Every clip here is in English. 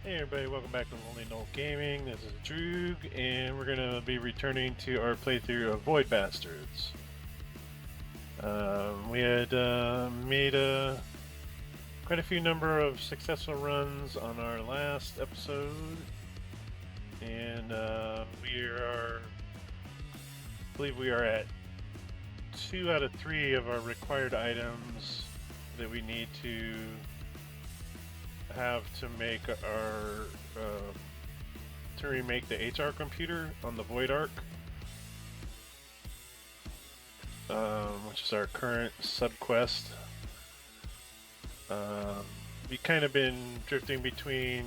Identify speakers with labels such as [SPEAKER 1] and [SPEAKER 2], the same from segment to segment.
[SPEAKER 1] Hey everybody, welcome back to Lonely Knoll Gaming. This is Droog, and we're gonna be returning to our playthrough of Void Bastards. We had made quite a few number of successful runs on our last episode, and I believe we are at 2 out of 3 of our required items that we need to have to make our to remake the HR computer on the Void Ark, which is our current subquest. We've kind of been drifting between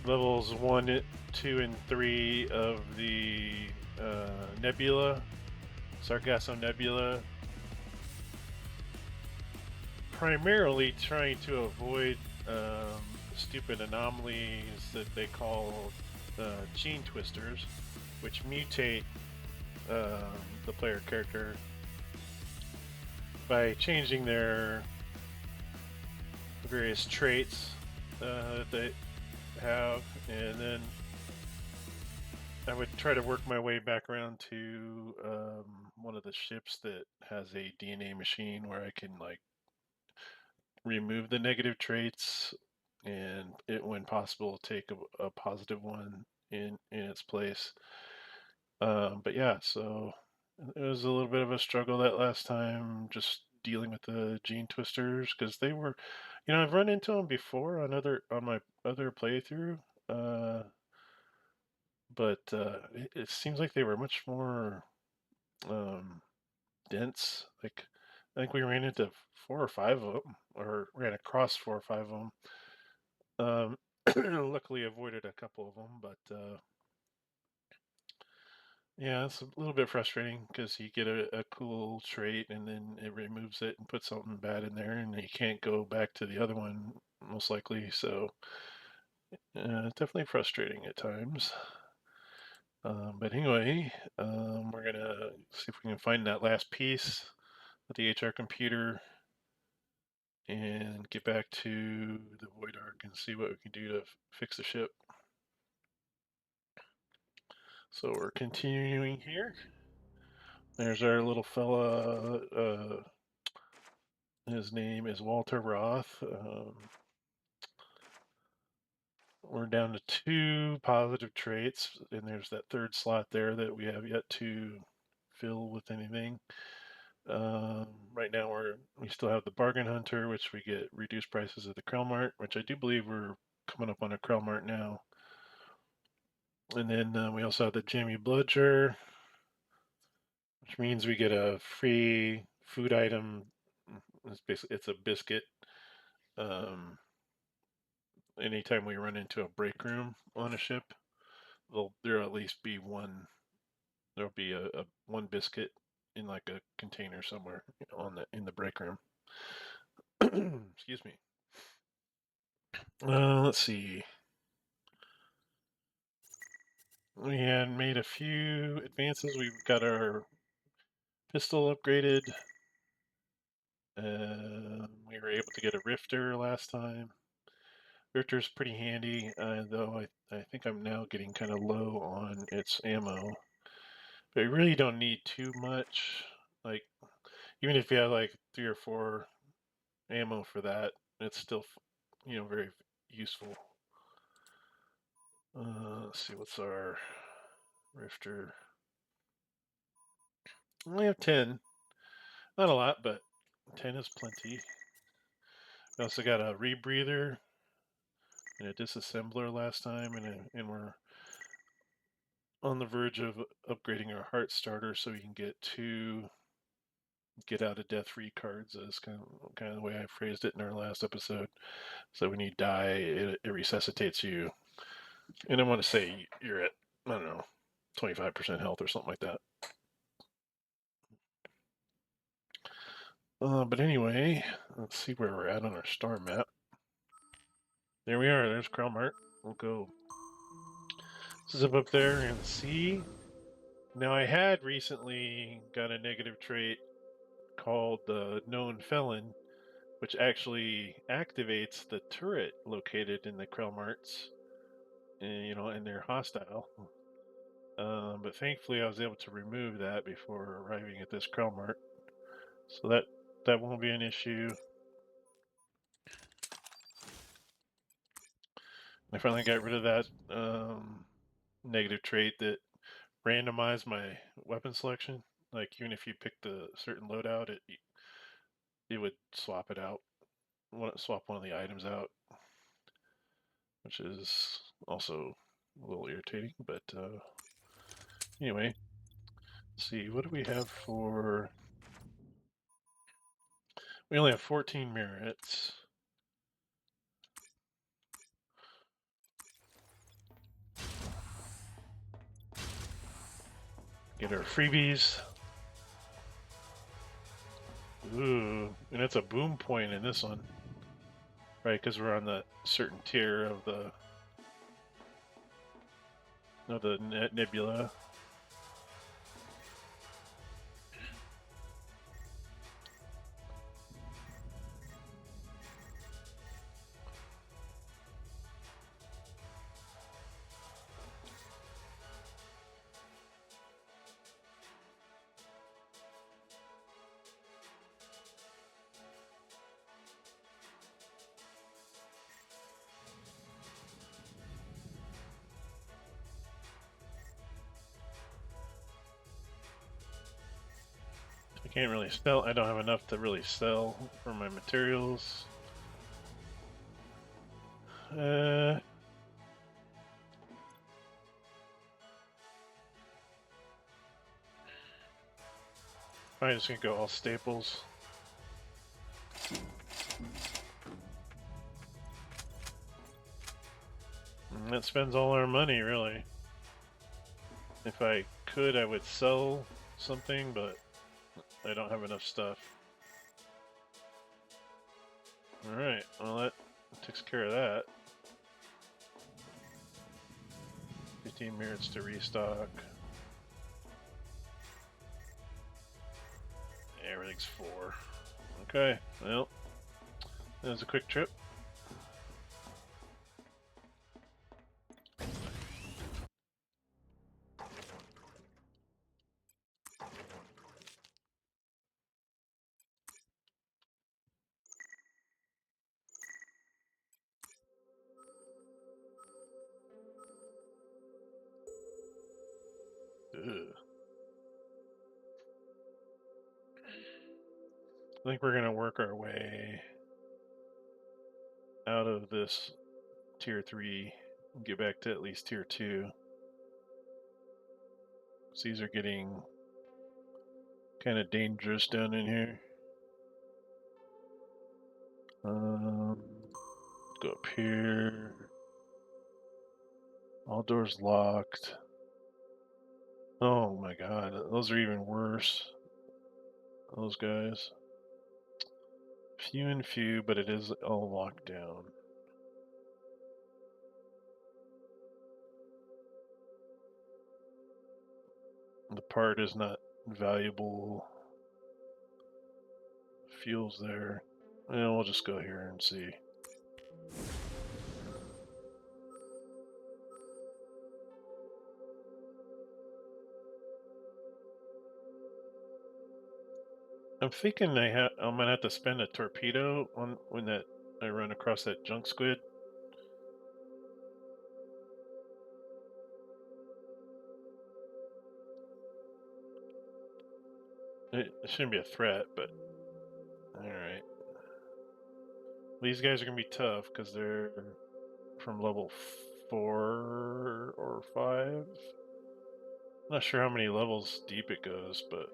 [SPEAKER 1] levels 1, 2, and 3 of the Nebula, Sargasso Nebula, primarily trying to avoid stupid anomalies that they call gene twisters, which mutate the player character by changing their various traits that they have, and then I would try to work my way back around to one of the ships that has a DNA machine where I can like remove the negative traits and when possible, take a positive one in its place. But yeah, so it was a little bit of a struggle that last time, just dealing with the gene twisters because they were, I've run into them before on my other playthrough, uh, but it seems like they were much more um, dense. Like I think we ran into 4 or 5 of them, or ran across 4 or 5 of them. Luckily, avoided a couple of them, but yeah, it's a little bit frustrating because you get a cool trait and then it removes it and puts something bad in there, and you can't go back to the other one most likely. So definitely frustrating at times. But anyway, we're gonna see if we can find that last piece of the HR computer and get back to the Void Ark and see what we can do to fix the ship. So we're continuing here. There's our little fella. His name is Walter Roth. We're down to 2 positive traits, and there's that third slot there that we have yet to fill with anything. Right now we still have the Bargain Hunter, which we get reduced prices at the Krellmart, which I do believe we're coming up on a Krellmart now. And then we also have the Jammy Bludger, which means we get a free food item. It's a biscuit. Um, Anytime we run into a break room on a ship, there'll at least be one. There'll be a one biscuit in like a container somewhere on the in the break room. Excuse me. Let's see. We had made a few advances. We've got our pistol upgraded. We were able to get a Rifter last time. Rifter's pretty handy, though I think I'm now getting kind of low on its ammo. But you really don't need too much. Like, even if you have like 3 or 4 ammo for that, it's still, very useful. Let's see, what's our Rifter? We only have 10. Not a lot, but 10 is plenty. We also got a rebreather and a disassembler last time, and we're on the verge of upgrading our heart starter so we can get 2 get out of death free cards. Is kind of the way I phrased it in our last episode. So when you die, it resuscitates you, and I want to say you're at, I don't know, 25% health or something like that. But anyway, let's see where we're at on our star map. There we are. There's Krellmart. We'll go zip up there and see. Now I had recently got a negative trait called the known felon, which actually activates the turret located in the Krellmarts, and, you know, and they're hostile. But thankfully, I was able to remove that before arriving at this Krellmart, so that won't be an issue. I finally got rid of that negative trait that randomized my weapon selection. Like, even if you picked a certain loadout, it would swap it out, swap one of the items out, which is also a little irritating. But anyway, let's see, what do we have for? We only have 14 merits. Get our freebies. Ooh, and it's a boom point in this one, right? Because we're on the certain tier of the nebula. I can't really sell. I don't have enough to really sell for my materials. I'm just gonna go all staples. And that spends all our money, really. If I could, I would sell something, but I don't have enough stuff. Alright, well that takes care of that. 15 merits to restock. Everything's 4. Okay, well, that was a quick trip. Ugh. I think we're gonna work our way out of this tier 3 and get back to at least tier 2. So these are getting kind of dangerous down in here. Go up here. All doors locked. Oh my god, those are even worse. Those guys. Few and few, but it is all locked down. The part is not valuable. Fuel's there. And we'll just go here and see. I'm thinking I'm gonna have to spend a torpedo on when I run across that junk squid. It shouldn't be a threat, but alright. These guys are gonna be tough because they're from level 4 or 5. Not sure how many levels deep it goes, but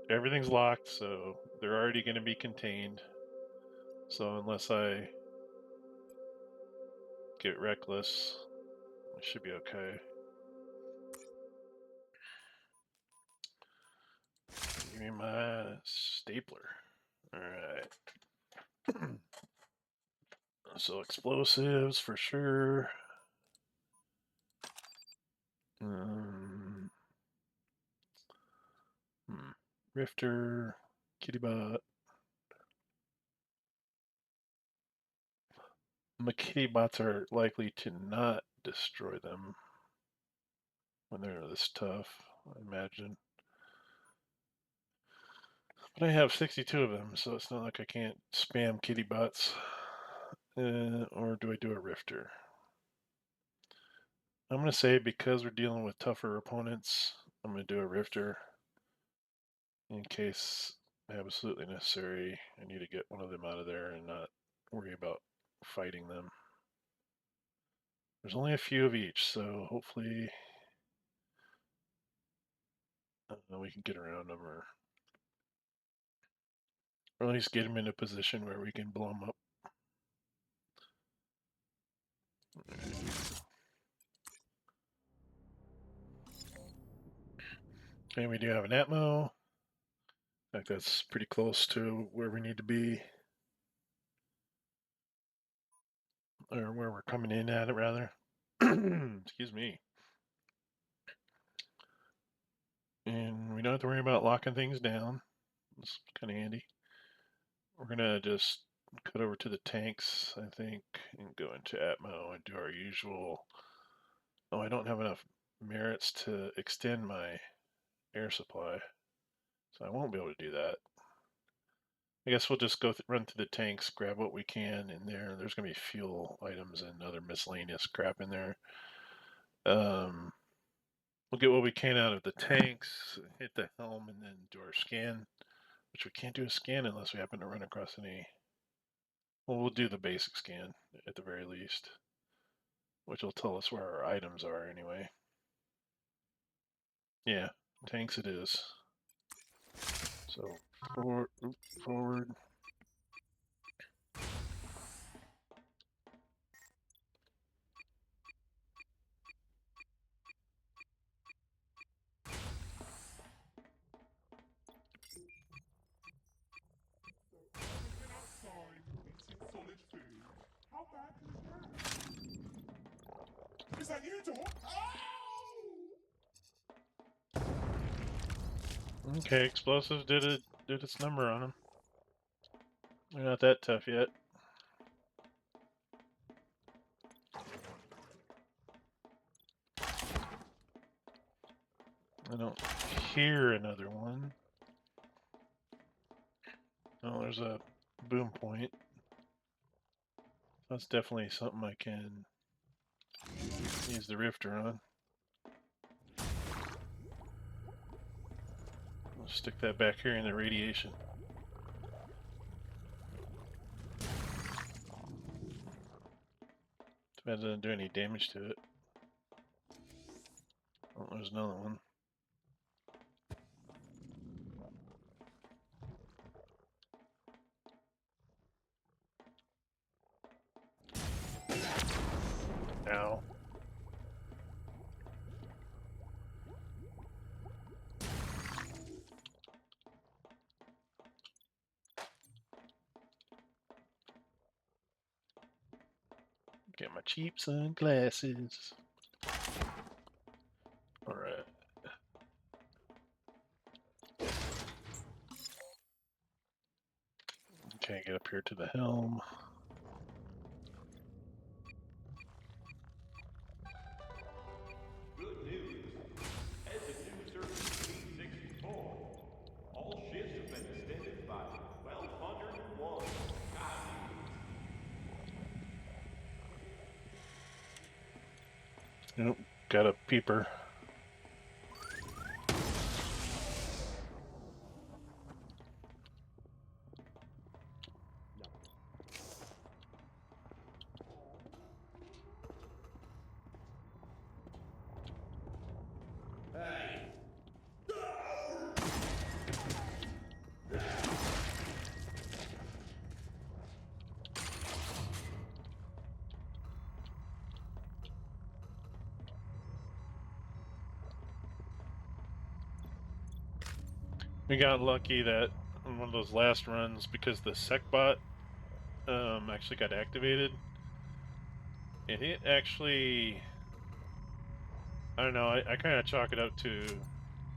[SPEAKER 1] everything's locked, so they're already going to be contained. So unless I get reckless, I should be okay. Give me my stapler. Alright. So explosives for sure. Rifter, Kittybot. The Kittybots are likely to not destroy them when they're this tough, I imagine. But I have 62 of them, so it's not like I can't spam Kittybots. Or do I do a Rifter? I'm going to say because we're dealing with tougher opponents, I'm going to do a Rifter in case absolutely necessary. I need to get one of them out of there and not worry about fighting them. There's only a few of each, so hopefully we can get around them or at least get them in a position where we can blow them up. Okay, we do have an Atmo. I think that's pretty close to where we need to be. Or where we're coming in at it, rather. Excuse me. And we don't have to worry about locking things down. It's kind of handy. We're going to just cut over to the tanks, I think, and go into Atmo and do our usual. Oh, I don't have enough merits to extend my air supply, so I won't be able to do that. I guess we'll just go run to the tanks, grab what we can in there. There's going to be fuel items and other miscellaneous crap in there. We'll get what we can out of the tanks, hit the helm, and then do our scan, which we can't do a scan unless we happen to run across any. Well, we'll do the basic scan at the very least, which will tell us where our items are anyway. Yeah, tanks it is. So forward.
[SPEAKER 2] Is that you, Dawn?
[SPEAKER 1] Okay, explosives did its number on them. They're not that tough yet. I don't hear another one. Oh, there's a boom point. That's definitely something I can use the Rifter on. I'll stick that back here in the radiation. Too bad it doesn't do any damage to it. Oh, there's another one. Ow. Get my cheap sunglasses. Alright. Okay, get up here to the helm.
[SPEAKER 3] Good news. As the new service P-64, all shifts have been extended by 1,201 copies.
[SPEAKER 1] Nope, got a peeper. We got lucky that on one of those last runs, because the SecBot actually got activated, and it actually, I don't know, I kind of chalk it up to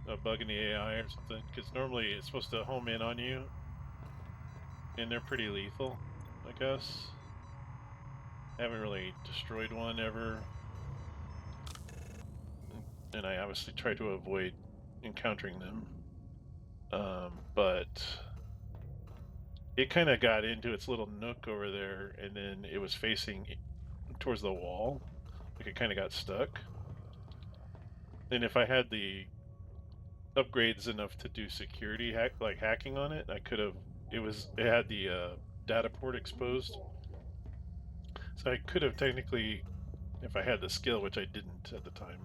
[SPEAKER 1] a bug in the AI or something, because normally it's supposed to home in on you, and they're pretty lethal, I guess. I haven't really destroyed one ever, and I obviously try to avoid encountering them. But it kind of got into its little nook over there, and then it was facing towards the wall, like it kind of got stuck. And if I had the upgrades enough to do security hacking on it, I could have. It had the data port exposed, so I could have technically, if I had the skill, which I didn't at the time,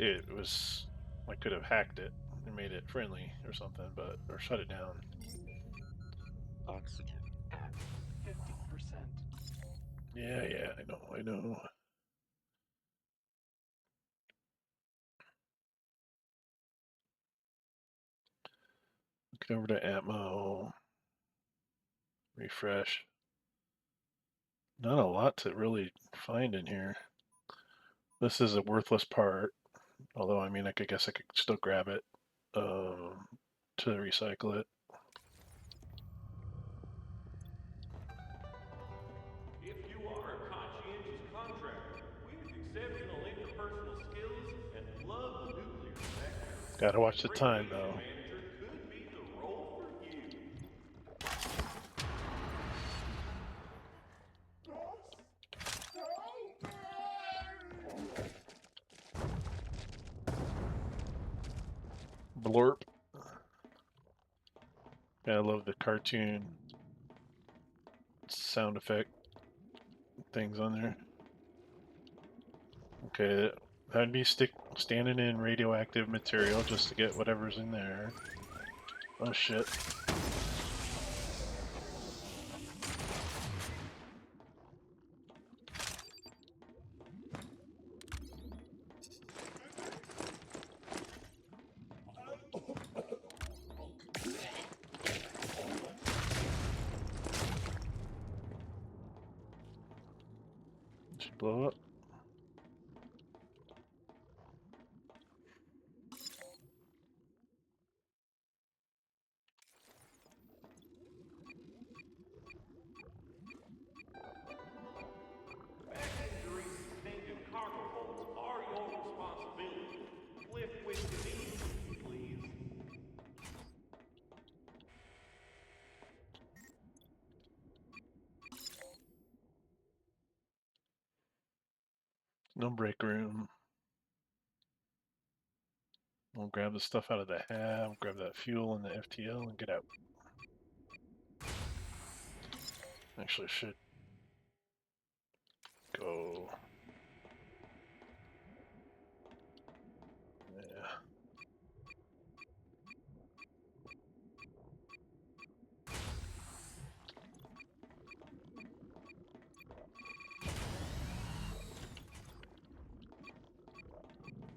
[SPEAKER 1] I could have hacked it and made it friendly or something, or shut it down.
[SPEAKER 4] Oxygen at 50%.
[SPEAKER 1] Yeah, I know. Get over to ammo. Refresh. Not a lot to really find in here. This is a worthless part, although I mean, I guess I could still grab it to recycle it.
[SPEAKER 3] If you are a conscientious contractor with exceptional interpersonal skills and love the nuclear sector,
[SPEAKER 1] Gotta watch the time
[SPEAKER 3] refrigeration
[SPEAKER 1] though.
[SPEAKER 3] manager could be the role for you.
[SPEAKER 1] Blurp. I love the cartoon sound effect things on there. Okay, that'd be standing in radioactive material just to get whatever's in there. Oh shit. Should blow up.
[SPEAKER 3] Back injuries sustained in cargo holds are your responsibility. Lift with the knees, please.
[SPEAKER 1] No break room. We'll grab the stuff out of the hab, grab that fuel and the FTL, and get out. Actually, should go. Yeah.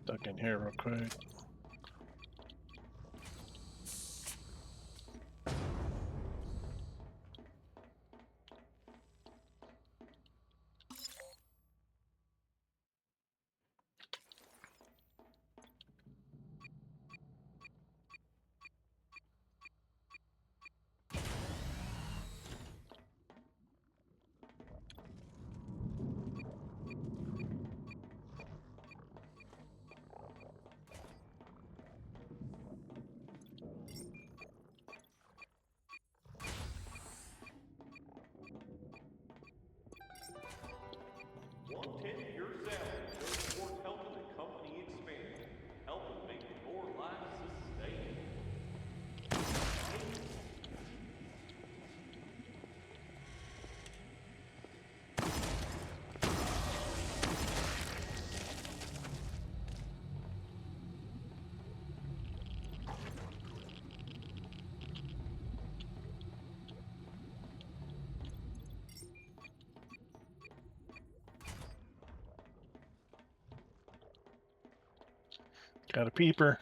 [SPEAKER 1] Duck in here real quick.
[SPEAKER 3] One-tenth of your salary goes toward helping the company expand, helping make your life sustainable.
[SPEAKER 1] Got a peeper.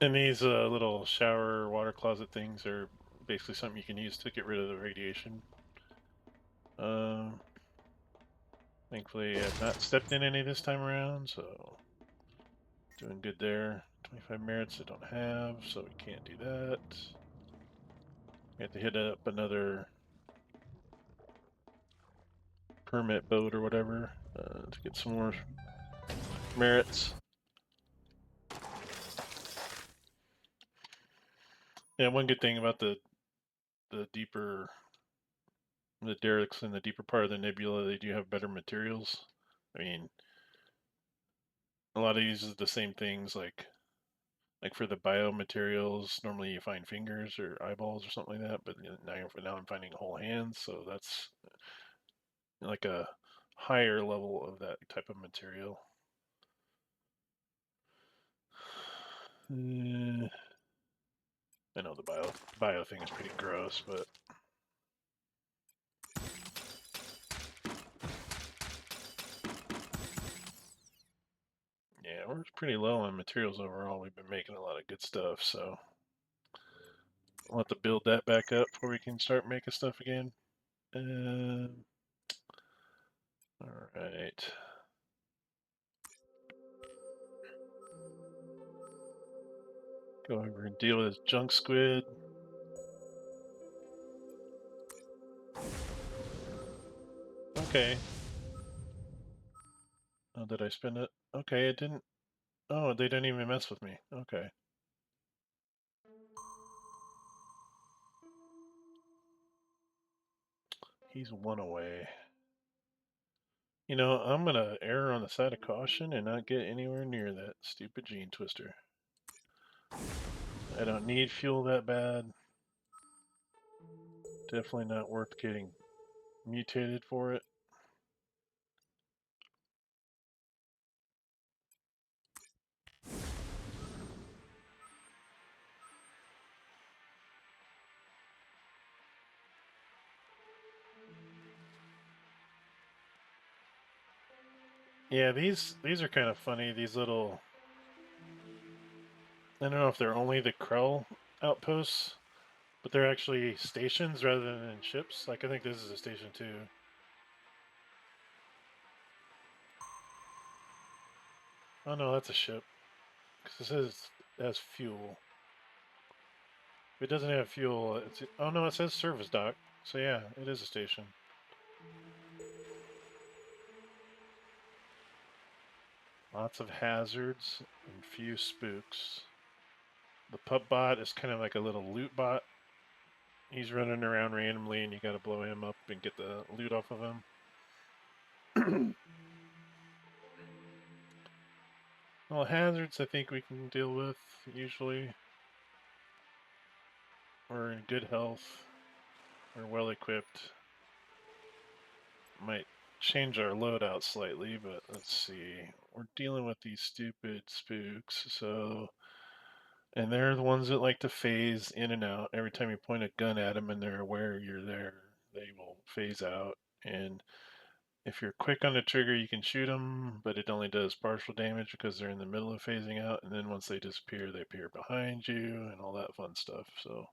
[SPEAKER 1] And these little shower water closet things are basically something you can use to get rid of the radiation. Thankfully, I've not stepped in any this time around, so doing good there. 25 merits I don't have, so we can't do that. We have to hit up another permit boat or whatever to get some more merits. Yeah, one good thing about the deeper the derricks in the deeper part of the nebula, they do have better materials. I mean, a lot of these are the same things like for the biomaterials, normally you find fingers or eyeballs or something like that, but now I'm finding whole hands, so that's like a higher level of that type of material. I know the bio thing is pretty gross, but yeah, we're pretty low on materials overall. We've been making a lot of good stuff, so we'll have to build that back up before we can start making stuff again. All right. Go over and deal with this junk squid. Okay. Oh, did I spend it? Okay, it didn't. Oh, they didn't even mess with me. Okay. He's one away. You know, I'm gonna err on the side of caution and not get anywhere near that stupid gene twister. I don't need fuel that bad. Definitely not worth getting mutated for it. Yeah, these are kind of funny. These little, I don't know if they're only the Krell outposts, but they're actually stations rather than ships. Like I think this is a station too. Oh no, that's a ship. Because it says it has fuel. If it doesn't have fuel, it's oh no, it says service dock. So yeah, it is a station. Lots of hazards and few spooks. The pup bot is kind of like a little loot bot. He's running around randomly, and you got to blow him up and get the loot off of him. Well, hazards I think we can deal with usually. We're in good health. We're well equipped. Might change our loadout slightly, but let's see. We're dealing with these stupid spooks, so. And they're the ones that like to phase in and out. Every time you point a gun at them and they're aware you're there, they will phase out. And if you're quick on the trigger, you can shoot them, but it only does partial damage because they're in the middle of phasing out. And then once they disappear, they appear behind you and all that fun stuff. So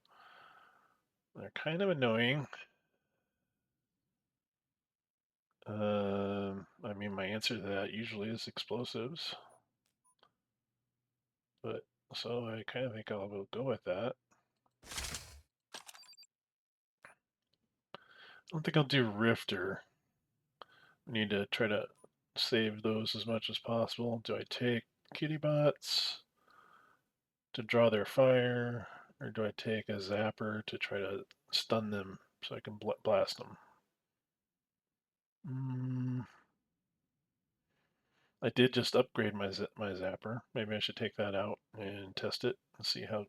[SPEAKER 1] they're kind of annoying. I mean, my answer to that usually is explosives. But so I kind of think I'll go with that. I don't think I'll do Rifter. We need to try to save those as much as possible. Do I take kitty bots to draw their fire, or do I take a zapper to try to stun them so I can blast them? I did just upgrade my zapper. Maybe I should take that out and test it and see how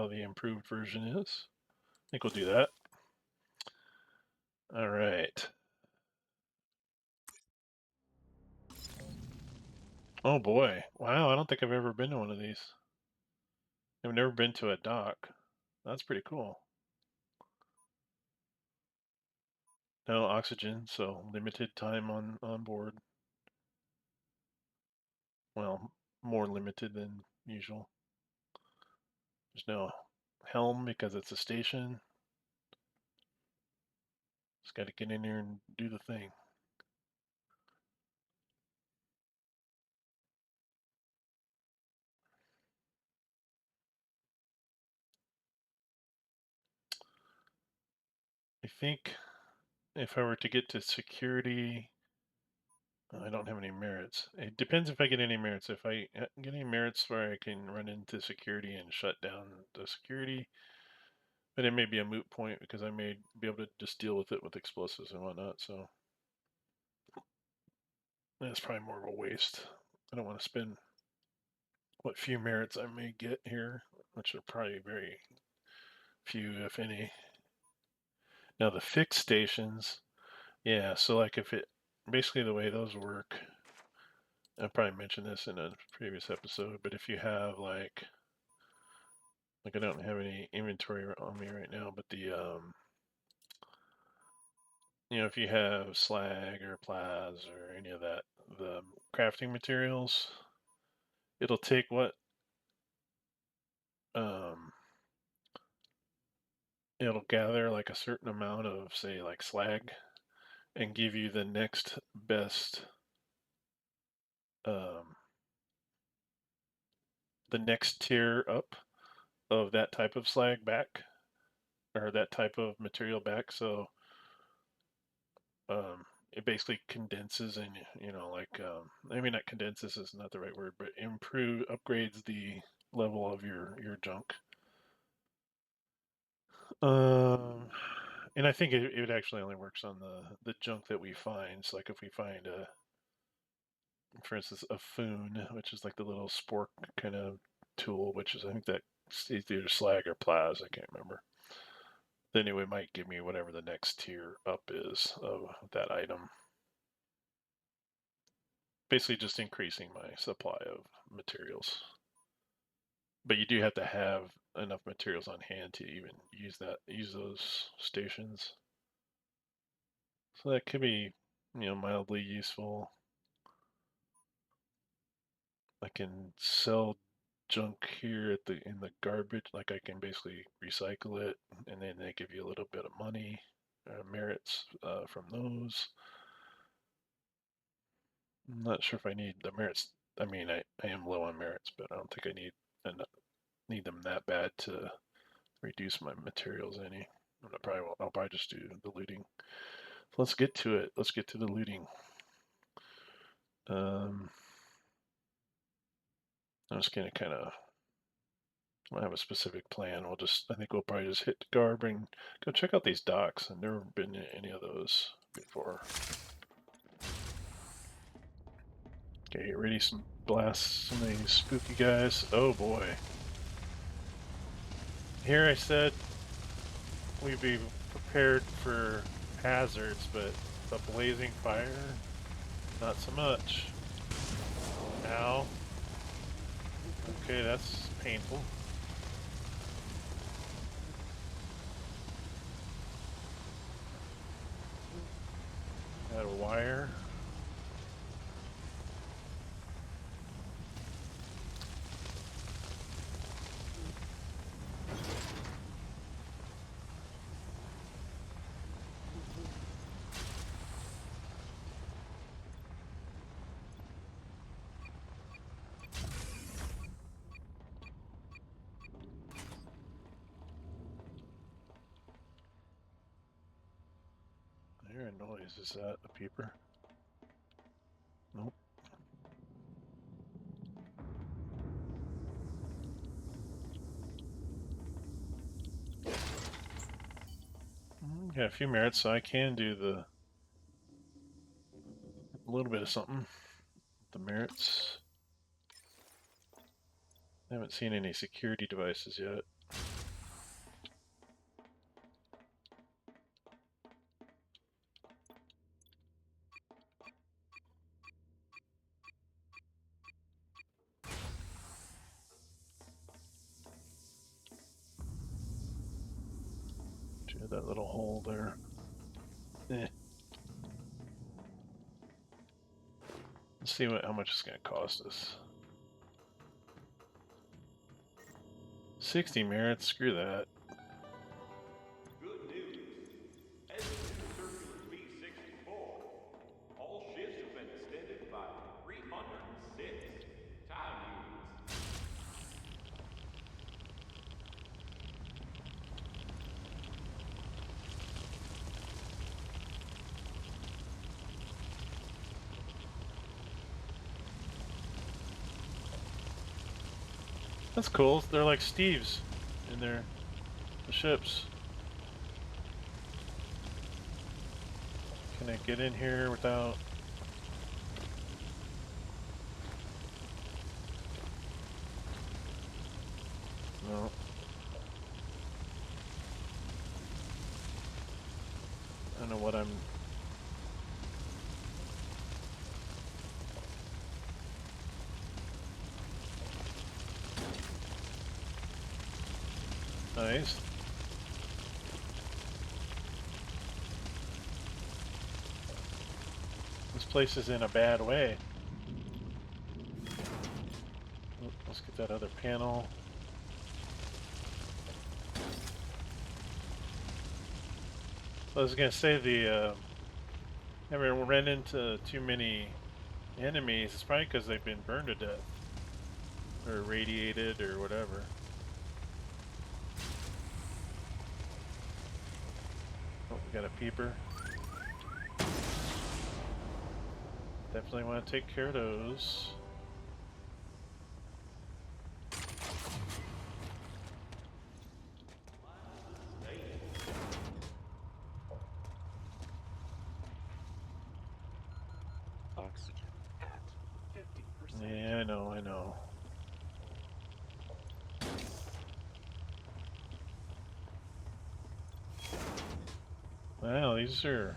[SPEAKER 1] the improved version is. I think we'll do that. All right. Oh boy. Wow, I don't think I've ever been to one of these. I've never been to a dock. That's pretty cool. No oxygen, so limited time on board. Well, more limited than usual. There's no helm because it's a station. Just got to get in there and do the thing. I think if I were to get to security, I don't have any merits. It depends if I get any merits. If I get any merits where I can run into security and shut down the security, then it may be a moot point because I may be able to just deal with it with explosives and whatnot. So that's probably more of a waste. I don't want to spend what few merits I may get here, which are probably very few, if any. Now the fixed stations, yeah. So like if it basically the way those work, I probably mentioned this in a previous episode, but if you have like I don't have any inventory on me right now, but the if you have slag or plaz or any of that, the crafting materials, it'll take what um it'll gather like a certain amount of say like slag and give you the next best um the next tier up of that type of slag back or that type of material back. So it basically condenses and like maybe not condenses is not the right word, but upgrades the level of your junk. And I think it actually only works on the junk that we find. So like if we find for instance, a Foon, which is like the little spork kind of tool, which is I think that's either slag or plaz, I can't remember. Then it might give me whatever the next tier up is of that item. Basically just increasing my supply of materials. But you do have to have enough materials on hand to even use those stations. So that could be, mildly useful. I can sell junk here in the garbage, like I can basically recycle it, and then they give you a little bit of money, merits from those. I'm not sure if I need the merits. I mean, I am low on merits, but I don't think I need them that bad to reduce my materials any. I'll probably just do the looting. So let's get to it. Let's get to the looting. I'm just gonna kind of. I don't have a specific plan. I think we'll probably just hit Garb and go check out these docks. I've never been to any of those before. Okay, get ready some blasts, some of these spooky guys. Oh boy. Here I said we'd be prepared for hazards, but the blazing fire, not so much. Ow. Okay, that's painful. Got a wire. I hear a noise. Is that a peeper? Nope. Got a few merits, so I can do a little bit of something. The merits. I haven't seen any security devices yet. That little hole there. Eh. Let's see how much it's going to cost us. 60 merits, screw that.
[SPEAKER 3] Good news. As of Circular B-64, all shifts have been extended by 306 time units.
[SPEAKER 1] That's cool. They're like Steve's in their the ships. Can I get in here without? No. I don't know what I'm. Nice. This place is in a bad way. Oh, let's get that other panel. I was gonna say never ran into too many enemies. It's probably because they've been burned to death or radiated or whatever. Oh, we got a peeper. Definitely want to take care of those.
[SPEAKER 4] Oxygen at 50%.
[SPEAKER 1] Yeah, I know, I know. Wow, these are...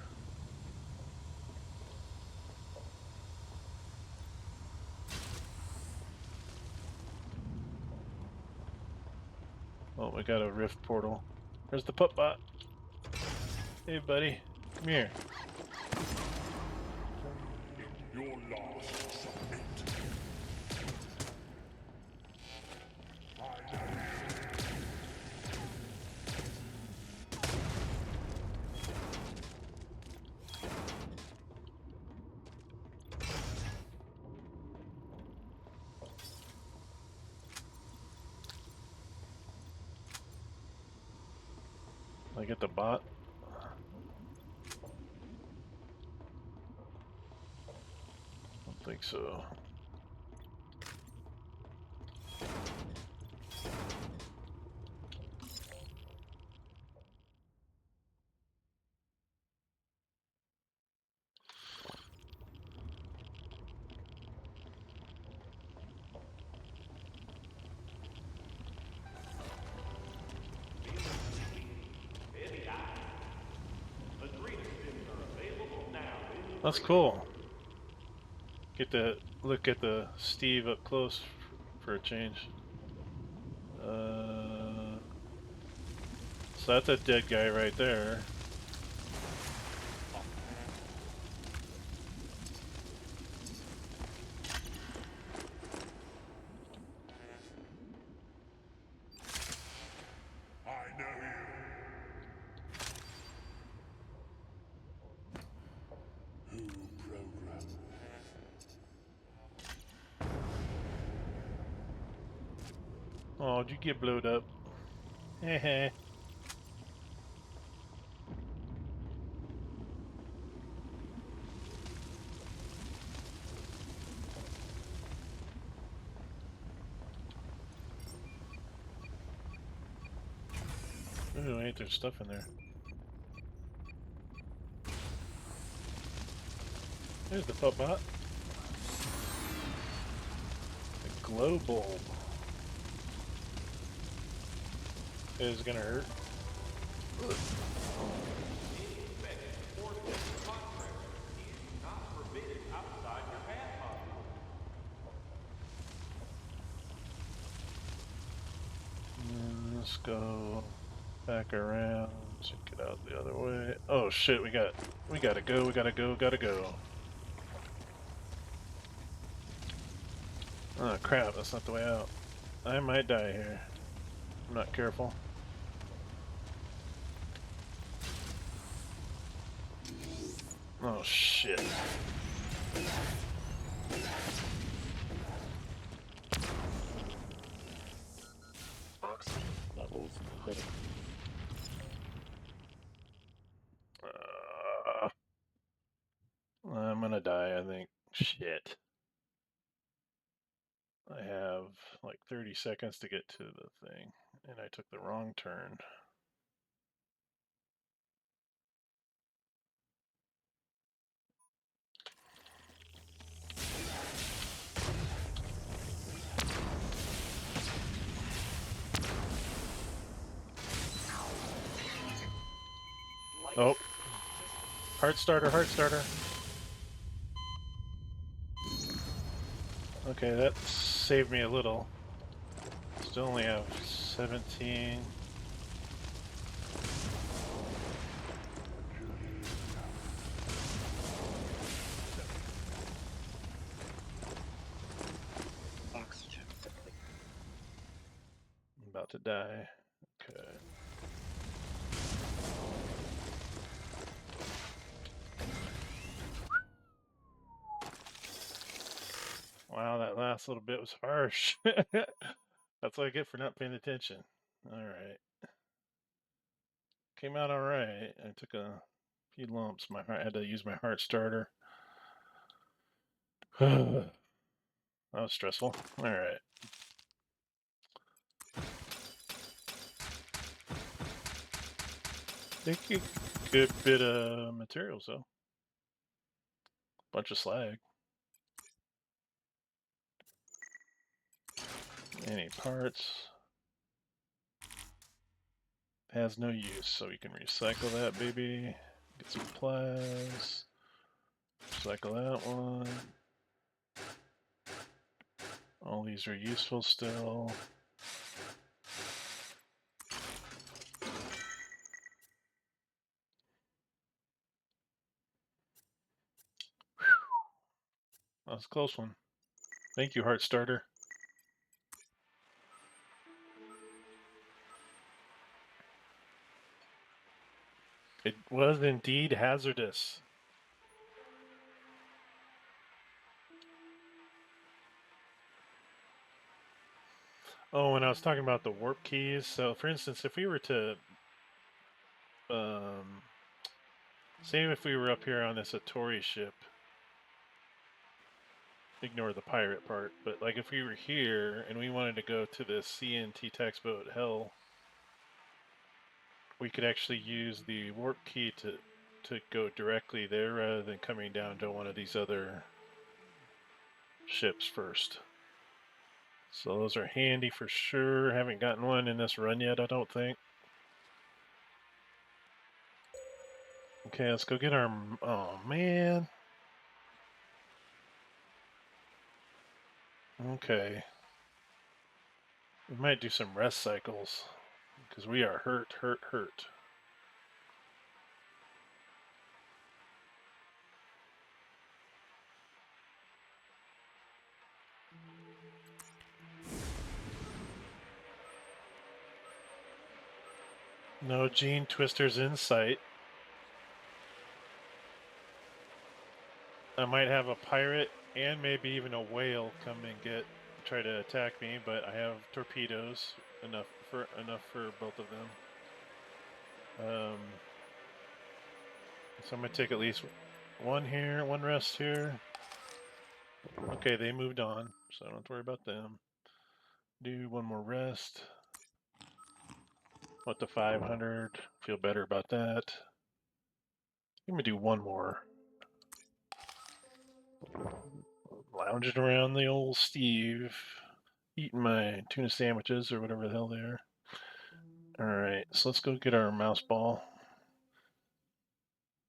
[SPEAKER 1] Oh, we got a rift portal. There's the pup bot. Hey, buddy. Come here.
[SPEAKER 2] Your last submit.
[SPEAKER 1] I get the bot. Don't think so. That's cool. Get to look at the Steve up close for a change. So that's a dead guy right there.
[SPEAKER 2] I know you. Who programmed?
[SPEAKER 1] Oh, did you get blowed up? Heh. Ooh, ain't there stuff in there? There's the pup bot. The glow bulb. It is gonna hurt. Let's go back around. So get out the other way. Oh shit, we gotta go, gotta go. Oh crap, that's not the way out. I might die here. I'm not careful. Oh shit.
[SPEAKER 4] Oxygen levels critical.
[SPEAKER 1] I'm gonna die, I think. Shit. I have like 30 seconds to get to the thing, and I took the wrong turn. Oh. Heart starter, heart starter. Okay, that saved me a little. Still only have 17.
[SPEAKER 4] Oxygen depleted.
[SPEAKER 1] I'm about to die. Okay. Wow, that last little bit was harsh. That's what I get for not paying attention. Alright. Came out alright. I took a few lumps. I had to use my heart starter. That was stressful. Alright. Think a good bit of materials though. Bunch of slag. Any parts? Has no use, so we can recycle that baby. Get some supplies. Recycle that one. All these are useful still. That was a close one. Thank you, Heart Starter. It was indeed hazardous. Oh, and I was talking about the warp keys. So, for instance, if we were to, say if we were up here on this Atori ship, ignore the pirate part, but like if we were here and we wanted to go to the CNT tax boat Hell, we could actually use the warp key to go directly there rather than coming down to one of these other ships first. So those are handy for sure. Haven't gotten one in this run yet, I don't think. Okay, let's go get our... Oh, man. Okay. We might do some rest cycles, because we are hurt. No Gene Twisters in sight. I might have a pirate and maybe even a whale come and try to attack me, but I have torpedoes, enough for both of them. So I'm gonna take at least one here, one rest here. Okay, they moved on, so I don't have to worry about them. Do one more rest. What, the 500? Feel better about that. I'm gonna do one more. Lounging around the old Steve, eating my tuna sandwiches or whatever the hell they are. Alright, so let's go get our mouse ball.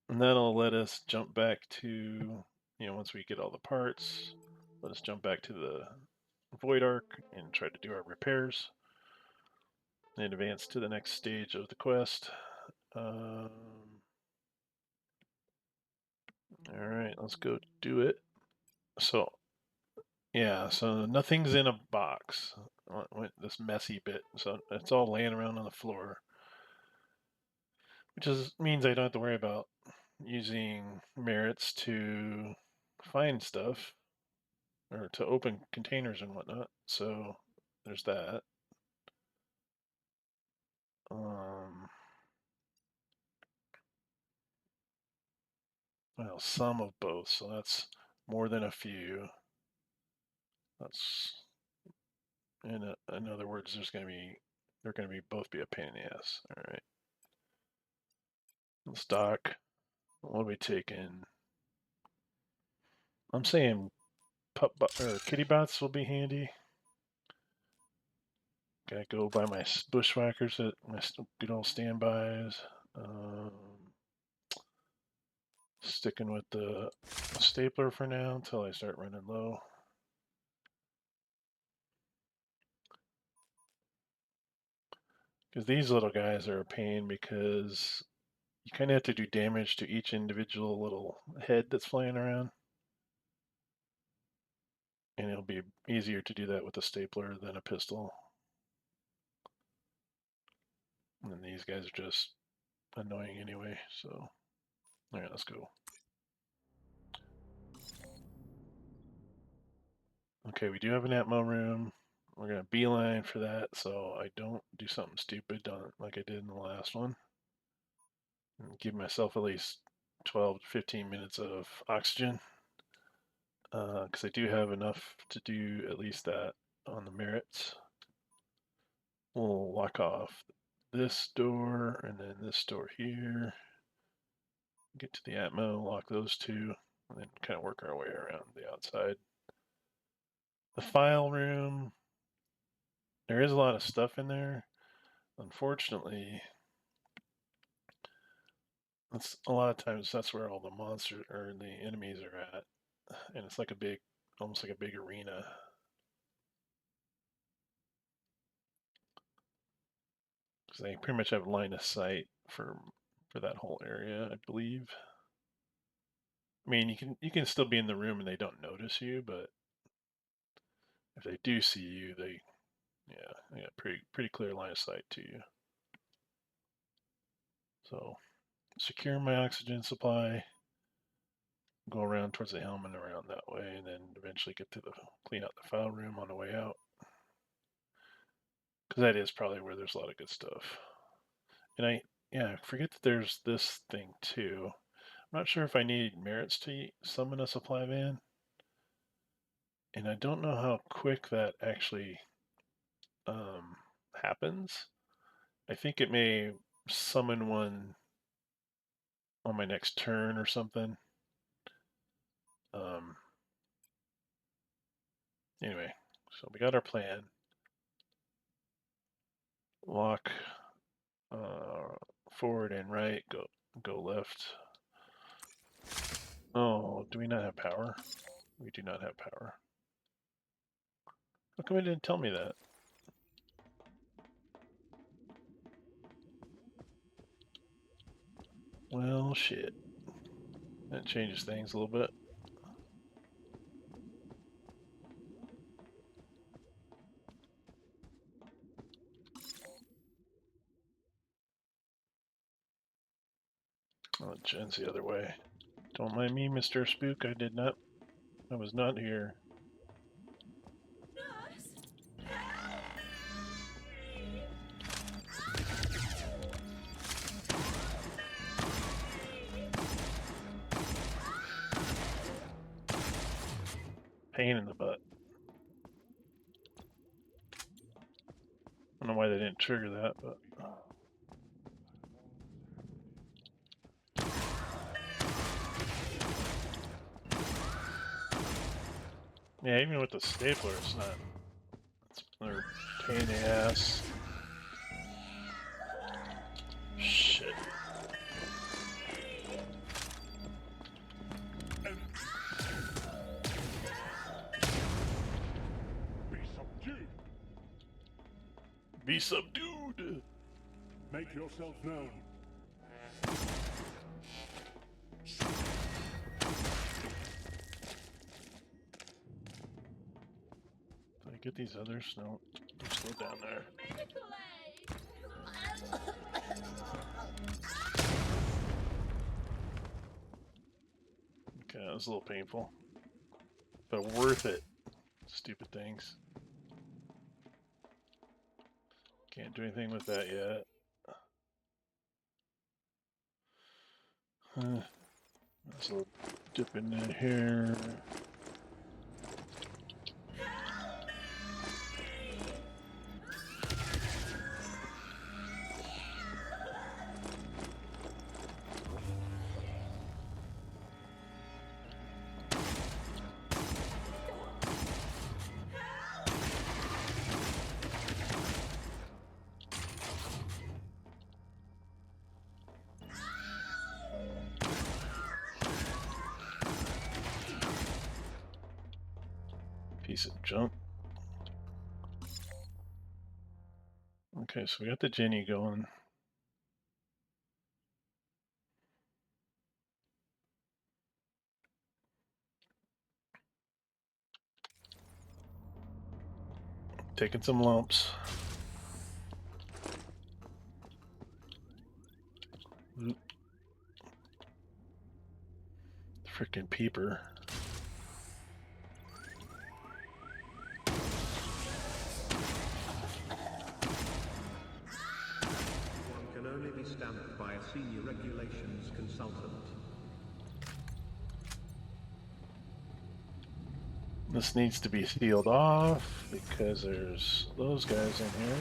[SPEAKER 1] And that'll let us jump back to, once we get all the parts, let us jump back to the Void Ark and try to do our repairs and advance to the next stage of the quest. Alright, let's go do it. So Yeah, so nothing's in a box. This messy bit, so it's all laying around on the floor, which means I don't have to worry about using merits to find stuff or to open containers and whatnot. So there's that. Well, some of both, so that's more than a few. That's in other words, they're gonna be both be a pain in the ass. All right. Stock. What are we taking? I'm saying or kitty bots will be handy. Gotta go by my bushwhackers at my good old standbys. Sticking with the stapler for now until I start running low. Because these little guys are a pain because you kind of have to do damage to each individual little head that's flying around. And it'll be easier to do that with a stapler than a pistol. And then these guys are just annoying anyway, so all right, let's go. Okay, we do have an Atmo room. We're gonna beeline for that so I don't do something stupid like I did in the last one. And give myself at least 12 to 15 minutes of oxygen. Because I do have enough to do at least that on the merits. We'll lock off this door and then this door here. Get to the Atmo, lock those two, and then kind of work our way around the outside. The file room, there is a lot of stuff in there. Unfortunately, that's a lot of times that's where all the monsters or the enemies are at, and it's like almost like a big arena. Because they pretty much have line of sight for that whole area, I believe. I mean, you can still be in the room and they don't notice you, but if they do see you, they got pretty clear line of sight to you. So secure my oxygen supply, go around towards the helm and around that way, and then eventually get to clean out the file room on the way out. Because that is probably where there's a lot of good stuff. And I forget that there's this thing too. I'm not sure if I need merits to summon a supply van. And I don't know how quick that actually happens. I think it may summon one on my next turn or something. Anyway, so we got our plan. Walk forward and right, go left. Oh, do we not have power? We do not have power. How come it didn't tell me that? Well, shit. That changes things a little bit. Oh, Jen's the other way. Don't mind me, Mr. Spook. I was not here. Pain in the butt. I don't know why they didn't trigger that, but... Yeah, even with the stapler, it's not... It's another pain in the ass. Shit.
[SPEAKER 2] Be subdued.
[SPEAKER 1] Be subdued!
[SPEAKER 2] Make yourself known.
[SPEAKER 1] get these others? No, they're still down there. Okay, that was a little painful, but worth it. Stupid things. Can't do anything with that yet. Let's dip in here. Piece of junk. Okay, so we got the Jenny going. Taking some lumps. Freaking peeper.
[SPEAKER 5] One can only be stamped by a senior regulations consultant.
[SPEAKER 1] This needs to be sealed off because there's those guys in here.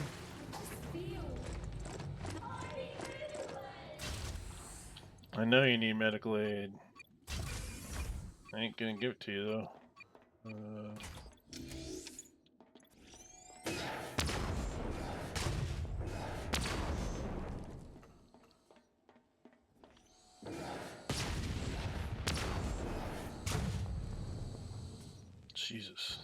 [SPEAKER 1] I know you need medical aid. I ain't gonna give it to you though. Jesus.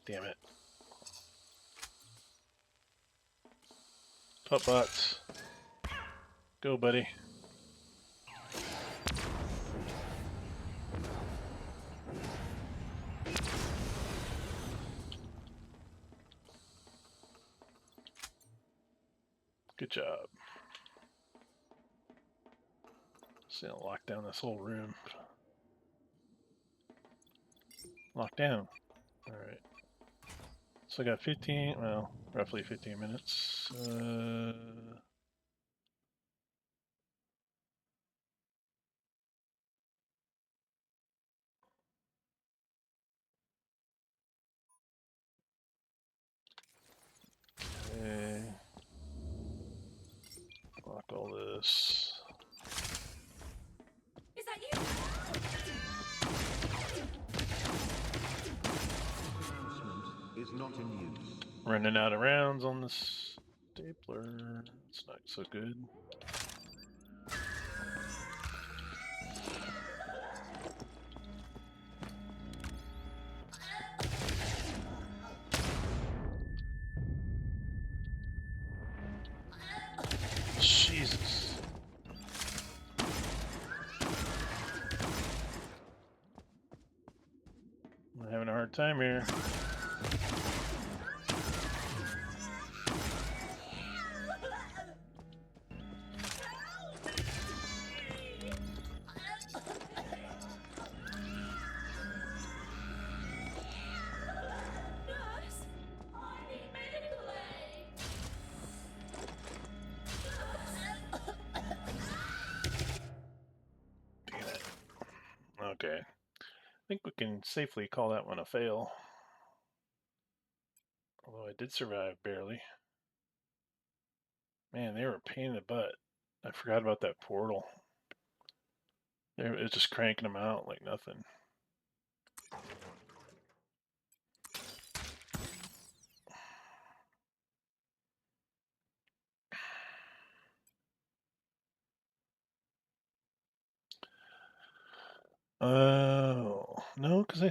[SPEAKER 1] Damn it. Pup bots. Go, buddy. Good job. Just gonna lock down this whole room. Lock down. Alright. So I got 15, well, roughly 15 minutes. Okay. Lock all this.
[SPEAKER 6] Is that you?
[SPEAKER 5] Announcement is not in use.
[SPEAKER 1] Running out of rounds on the stapler. It's not so good. Jesus. I'm having a hard time here.
[SPEAKER 6] Nurse, I need medical aid.
[SPEAKER 1] Damn it. Okay. I think we can safely call that one a fail. Although I did survive barely. Man, they were a pain in the butt. I forgot about that portal. It was just cranking them out like nothing. Oh, no, because I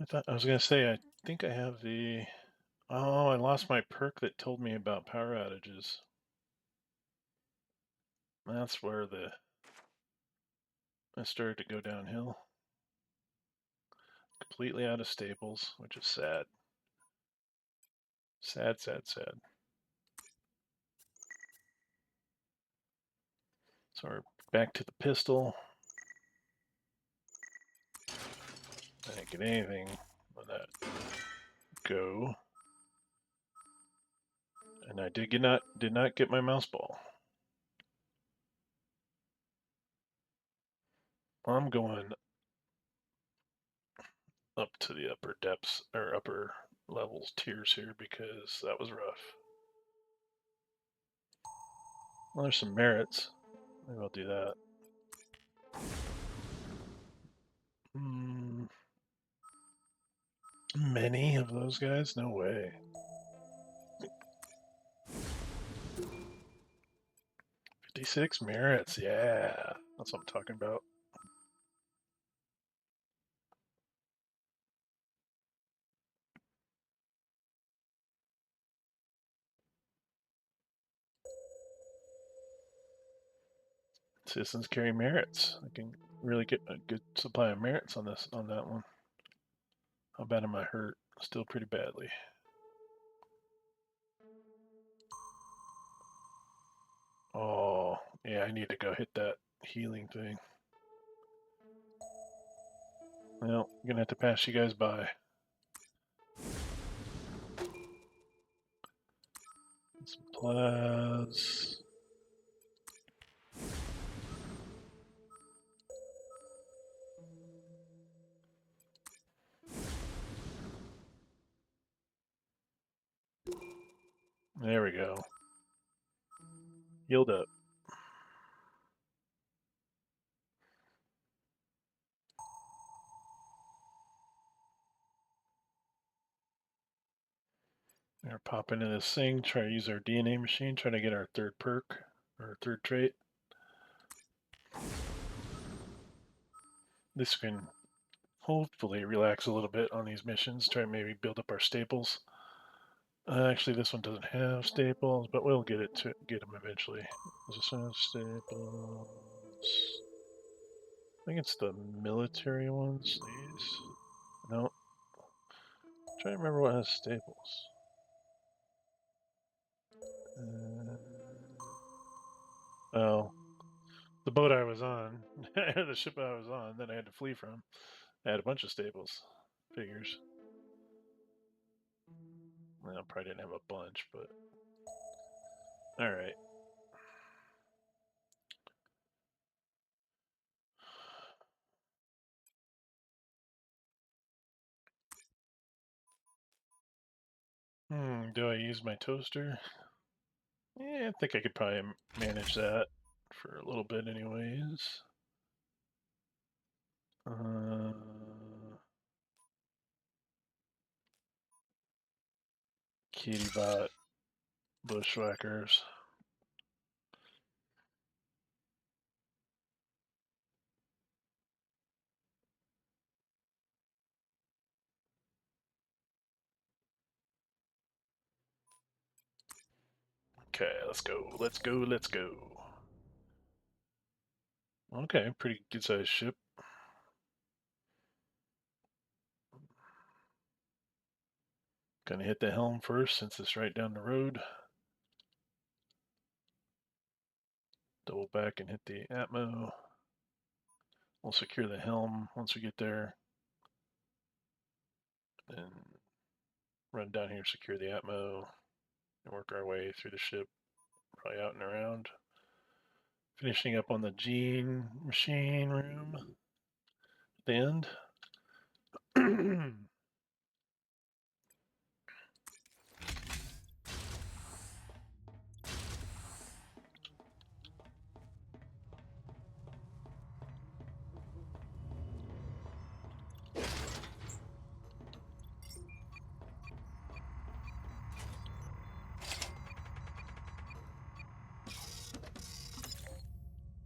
[SPEAKER 1] thought I was gonna say I think I have the Oh, I lost my perk that told me about power outages. That's where I started to go downhill. Completely out of staples, which is sad. Sad, sad, sad. So we're back to the pistol. I didn't get anything on that go. And I did not get my mouse ball. I'm going up to the upper depths or upper levels tiers here because that was rough. Well, there's some merits. Maybe I'll do that. Many of those guys? No way. 56 merits, yeah. That's what I'm talking about. Citizens carry merits. I can really get a good supply of merits on that one. How bad am I hurt? Still pretty badly. Oh, yeah, I need to go hit that healing thing. Well, I'm gonna have to pass you guys by. Supplies. There we go. Healed up. We're popping into this thing, try to use our DNA machine, try to get our third perk, or third trait. This can hopefully relax a little bit on these missions, try to maybe build up our staples. Actually, this one doesn't have staples, but we'll get them eventually. Does this one have staples? I think it's the military ones. These. No. Trying to remember what has staples. Oh, the boat I was on, the ship I was on, that I had to flee from, I had a bunch of staples. Figures. Well, I probably didn't have a bunch, but all right. Do I use my toaster? Yeah, I think I could probably manage that for a little bit, anyways. Kittybot, bushwhackers. Okay, let's go. Let's go. Let's go. Okay, pretty good sized ship. Gonna hit the helm first since it's right down the road. Double back and hit the Atmo. We'll secure the helm once we get there. And run down here, secure the Atmo, and work our way through the ship, probably out and around. Finishing up on the gene machine room at the end.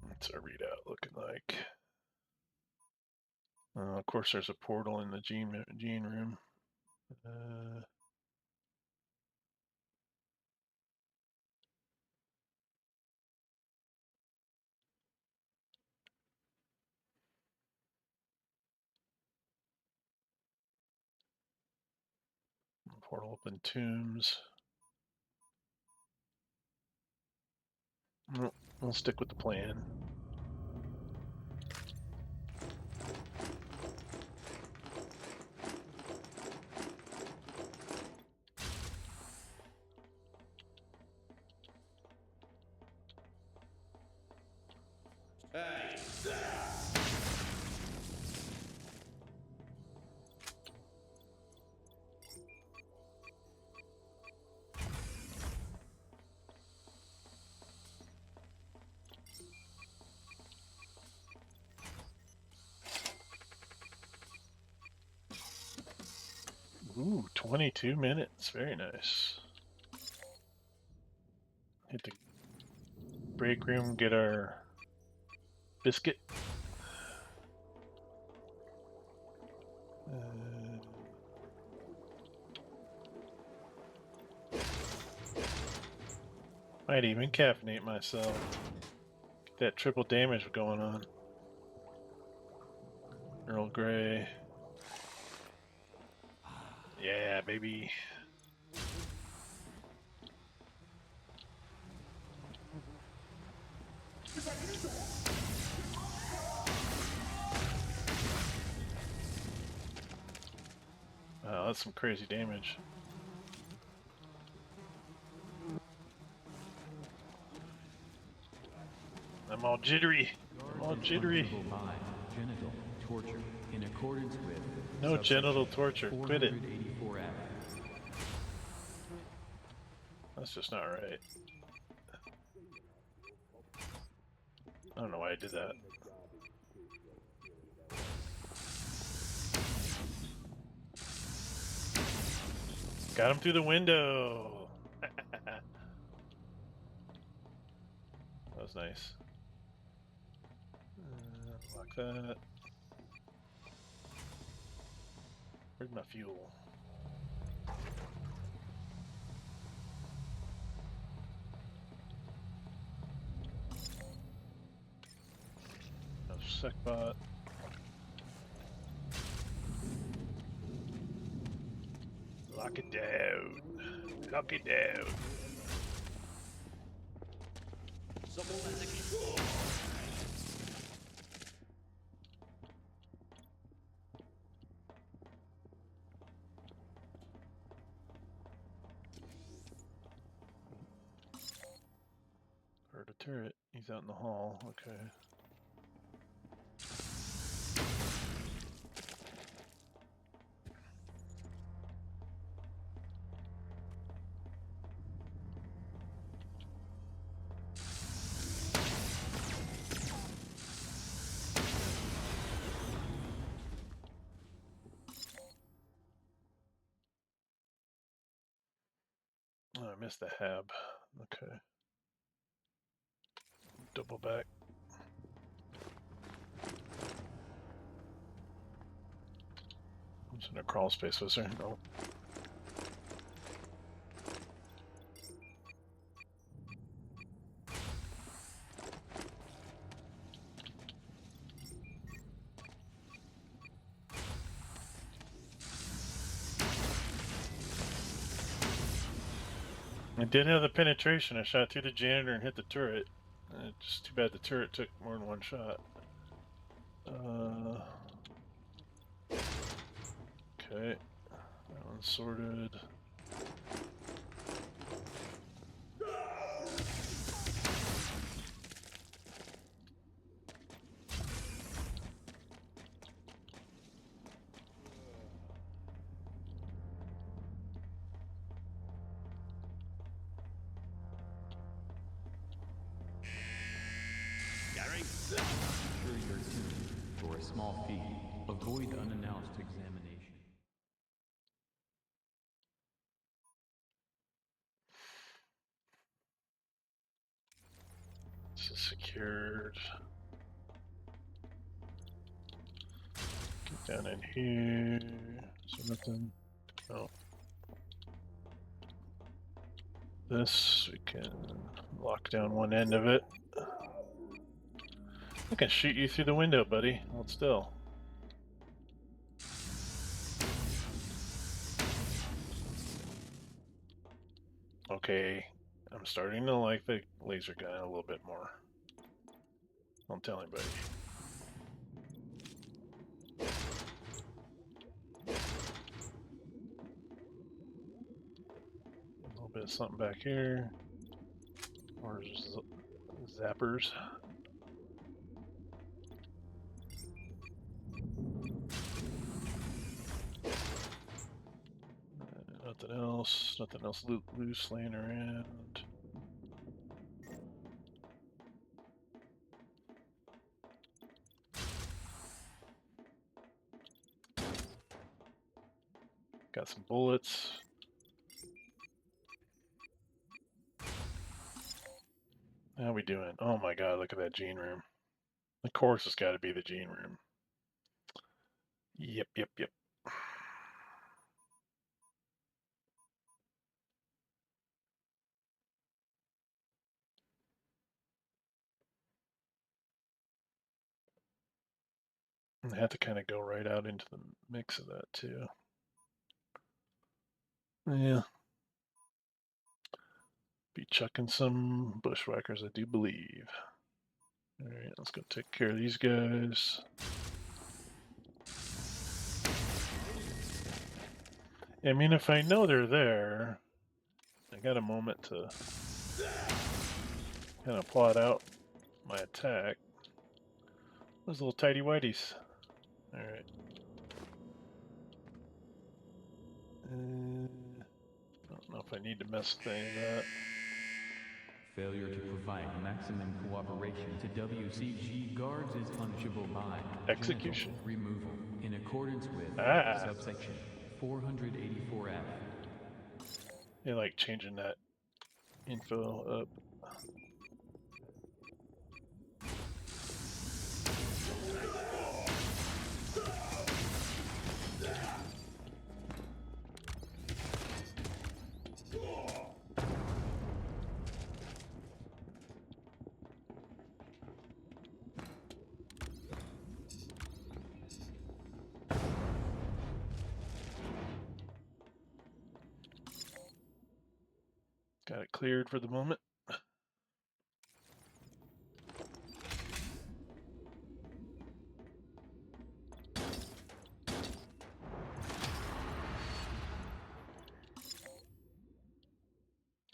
[SPEAKER 1] What's our readout looking like? Of course, there's a portal in the gene room. Portal open tombs. Nope, we'll stick with the plan. Ooh, 22 minutes. Very nice. Hit the break room, get our biscuit. Might even caffeinate myself. Get that triple damage going on. Earl Grey. Yeah, baby. Wow, that's some crazy damage. I'm all jittery. I'm all jittery.
[SPEAKER 7] By genital torture in accordance with
[SPEAKER 1] No genital torture. Quit it.
[SPEAKER 7] 484 Act.
[SPEAKER 1] That's just not right. I don't know why I did that. Got him through the window. That was nice. Lock that. Where's my fuel? No SecBot. Lock it down. Lock it down. Heard a turret. He's out in the hall. Okay. Oh, I missed the hab. Okay. Double back. Was in a crawl space, was there? No. I did have the penetration. I shot through the janitor and hit the turret. Just too bad the turret took more than one shot. Okay. That one's sorted.
[SPEAKER 7] Secure your tomb for a small fee. Avoid unannounced examination.
[SPEAKER 1] This is secured. Get down in here. Is there nothing? No. This, we can lock down one end of it. I can shoot you through the window, buddy. Hold still. Okay, I'm starting to like the laser gun a little bit more. Don't tell anybody. A little bit of something back here. Or zappers. Nothing else loose laying around. Got some bullets. How we doing? Oh my god, look at that gene room. Of course it's gotta be the gene room. Yep. I have to kind of go right out into the mix of that too. Yeah. Be chucking some bushwhackers, I do believe. Alright, let's go take care of these guys. I mean, if I know they're there, I got a moment to kind of plot out my attack. Those little tidy whities. Alright. Don't know if I need to mess with any of that.
[SPEAKER 7] Failure to provide maximum cooperation to WCG guards is punishable by
[SPEAKER 1] Execution.
[SPEAKER 7] genital removal in accordance with subsection 484F.
[SPEAKER 1] They like changing that info up. Got it cleared for the moment.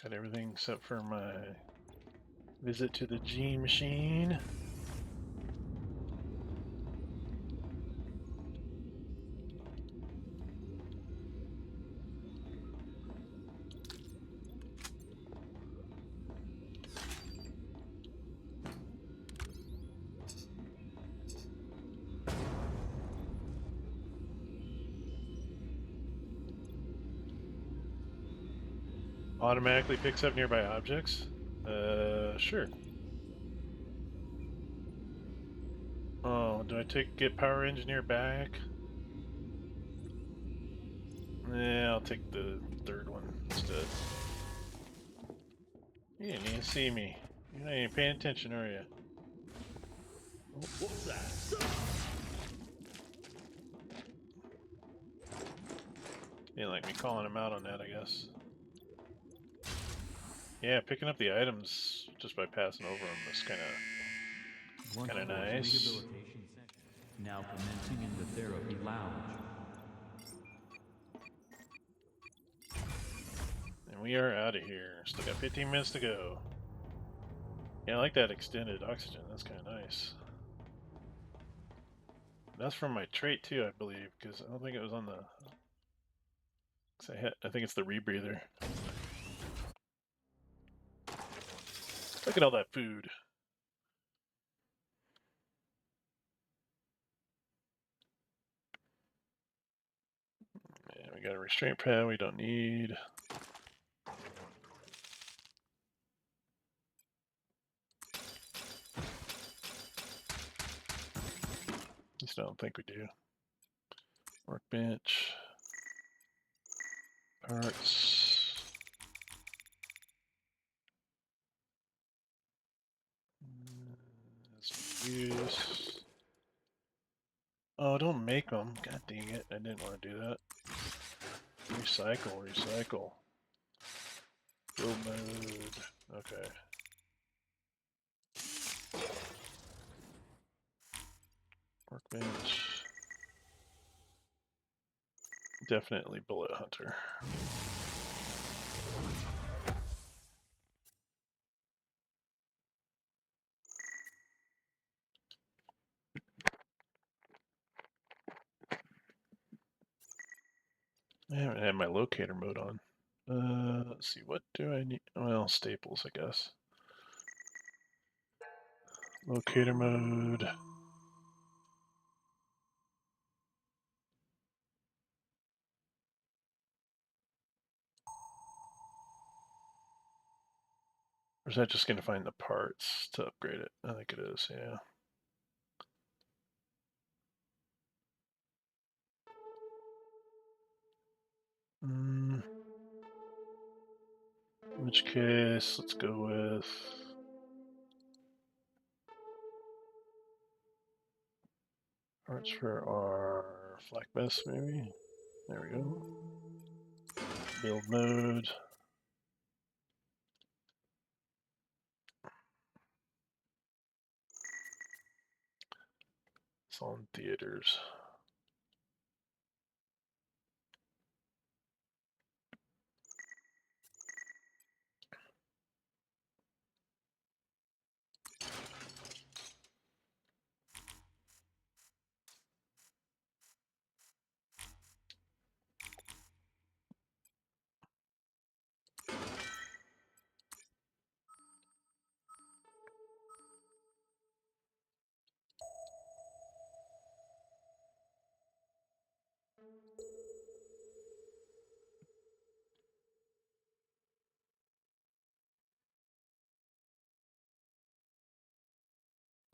[SPEAKER 1] Got everything except for my visit to the gene machine. Automatically picks up nearby objects? Sure. Oh, do I get power engineer back? Yeah, I'll take the third one instead. You didn't even see me. You're not even paying attention, are you?
[SPEAKER 2] What's that?
[SPEAKER 1] You didn't like me calling him out on that, I guess. Yeah, picking up the items just by passing over them is kind of nice.
[SPEAKER 7] Rehabilitation session now commencing in the therapy lounge.
[SPEAKER 1] And we are out of here. Still got 15 minutes to go. Yeah, I like that extended oxygen. That's kind of nice. That's from my trait too, I believe, because I don't think it was on the. I think it's the rebreather. Look at all that food. Yeah, we got a restraint pad we don't need. At least I don't think we do. Workbench. Parts. Use. Oh, don't make them. God dang it. I didn't want to do that. Recycle. Build mode. Okay. Workbench. Definitely bullet hunter. I haven't had my locator mode on. Let's see, what do I need? Well, staples, I guess. Locator mode. Or is that just going to find the parts to upgrade it? I think it is, yeah. In which case, let's go with parts for our flak vest, maybe. There we go. Build mode. It's on theaters.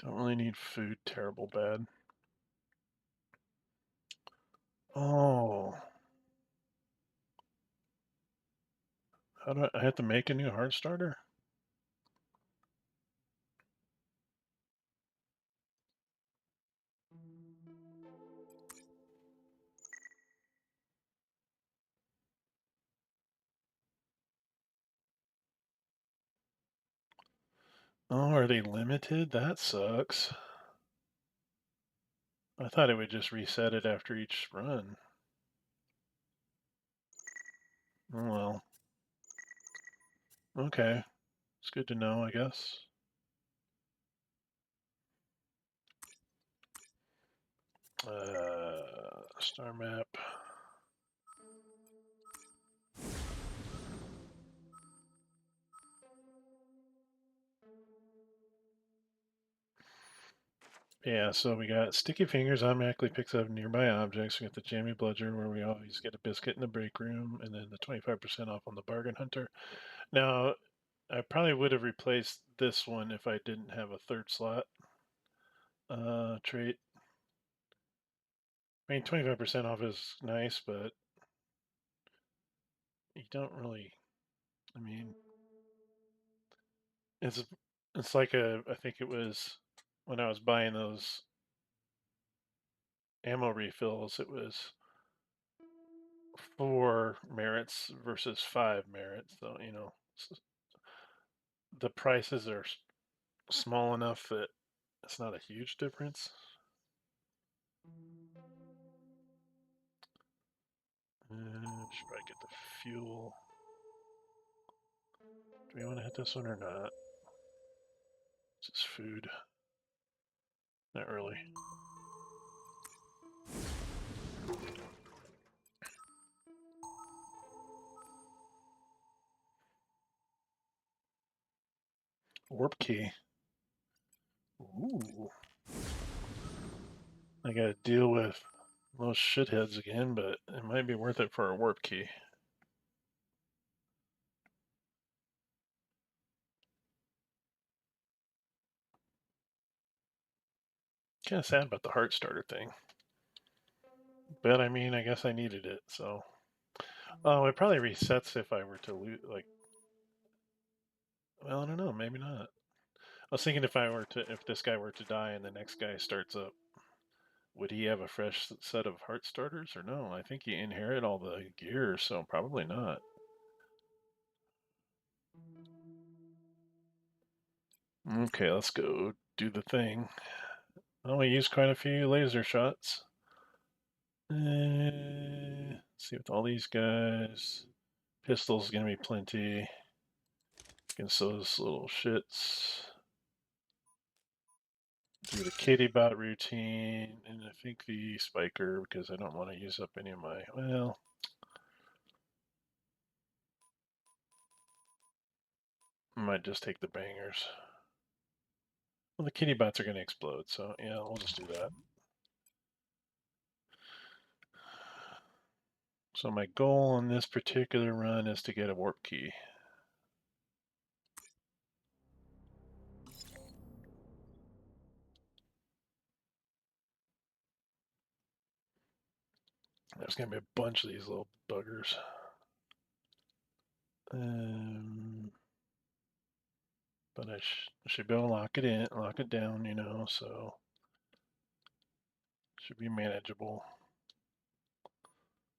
[SPEAKER 1] Don't really need food terrible bad. Oh. How do I have to make a new heart starter? Oh, are they limited? That sucks. I thought it would just reset it after each run. Oh well. Okay. It's good to know, I guess. Star map. Yeah, so we got Sticky Fingers automatically picks up nearby objects. We got the Jammy Bludger where we always get a biscuit in the break room, and then the 25% off on the Bargain Hunter. Now, I probably would have replaced this one if I didn't have a third slot trait. I mean, 25% off is nice, but you don't really. I mean, it's like I think it was when I was buying those ammo refills, it was 4 merits versus 5 merits. So the prices are small enough that it's not a huge difference. Should probably get the fuel. Do we want to hit this one or not? It's just food. Not really. Warp key. Ooh. I gotta deal with those shitheads again, but it might be worth it for a warp key. Kind of sad about the heart starter thing. But I mean, I guess I needed it, so. Oh, it probably resets if I were to lose, like. Well, I don't know, maybe not. I was thinking if this guy were to die and the next guy starts up, would he have a fresh set of heart starters or no? I think he inherit all the gear, so probably not. Okay, let's go do the thing. Oh, we used quite a few laser shots. Let's see with all these guys. Pistol's gonna be plenty against those little shits. Do the kitty bot routine, and I think the spiker because I don't want to use up any of my. Well, I might just take the bangers. Well, the kitty bots are gonna explode, so yeah, we'll just do that. So my goal on this particular run is to get a warp key. There's gonna be a bunch of these little buggers. But I should be able to lock it down, you know, so should be manageable.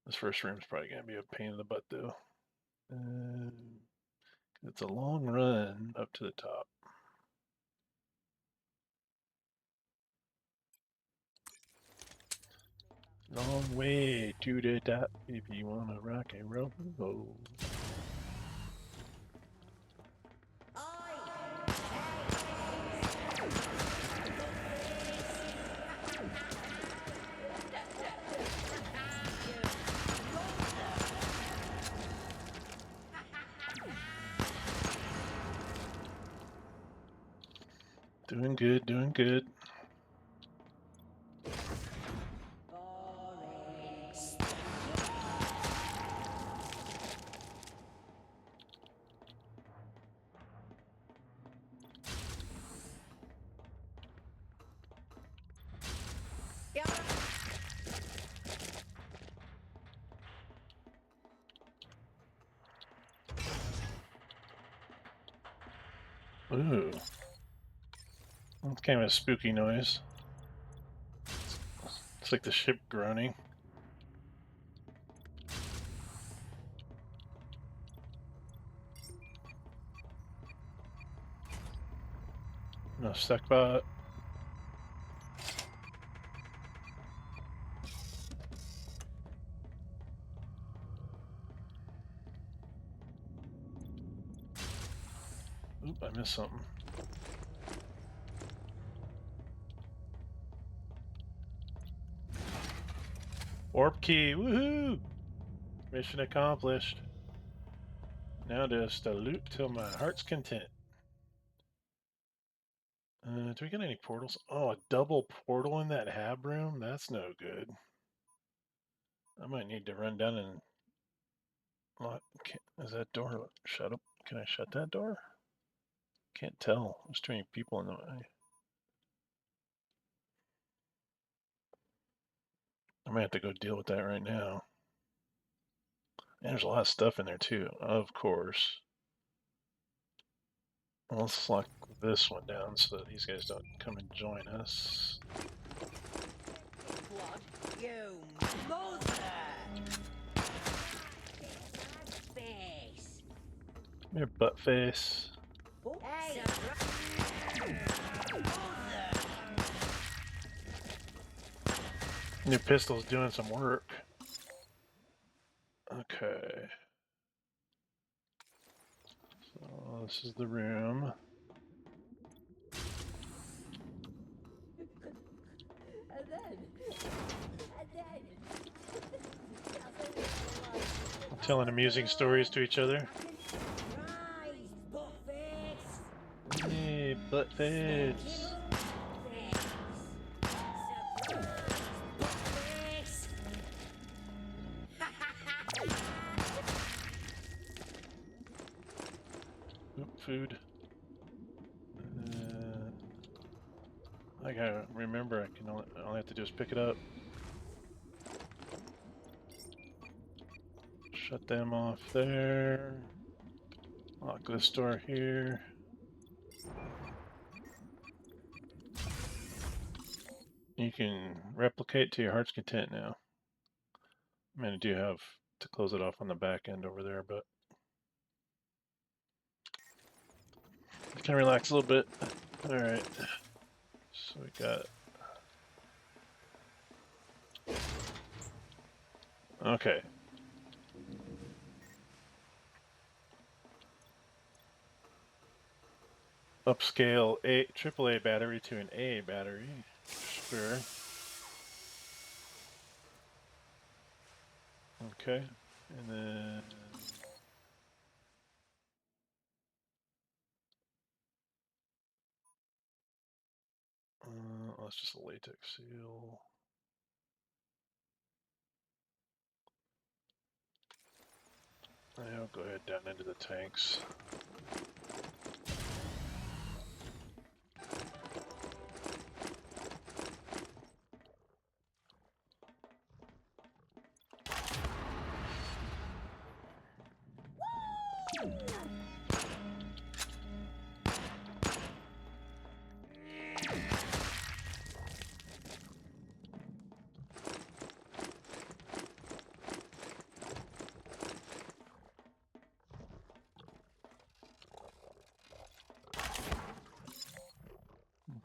[SPEAKER 1] This first room's probably gonna be a pain in the butt though. It's a long run up to the top. Long way to the top if you wanna rock and roll. Oh. Doing good, doing good. Ooh. That's kind of a spooky noise. It's like the ship groaning. No stuck bot. Oop, I missed something. Warp key, woohoo! Mission accomplished. Now just a loot till my heart's content. Do we get any portals? Oh, a double portal in that hab room? That's no good. I might need to run down and lock. Is that door shut up? Can I shut that door? Can't tell. There's too many people in the way. I might have to go deal with that right now. And there's a lot of stuff in there too, of course. Well, let's lock this one down so that these guys don't come and join us.
[SPEAKER 6] What? You mother! Face.
[SPEAKER 1] Come here, butt face.
[SPEAKER 6] Hey!
[SPEAKER 1] New pistol's doing some work. Okay. So this is the room. Telling amusing stories to each other. Hey, butt face. Oop, food. I gotta remember I can all I have to do is pick it up. Shut them off there. Lock this door here. You can replicate to your heart's content now. I mean, I do have to close it off on the back end over there, but Can relax a little bit. All right. So we got. Okay. Upscale AAA battery to an A battery. Sure. Okay. And then. That's just a latex seal. I'll go ahead down into the tanks.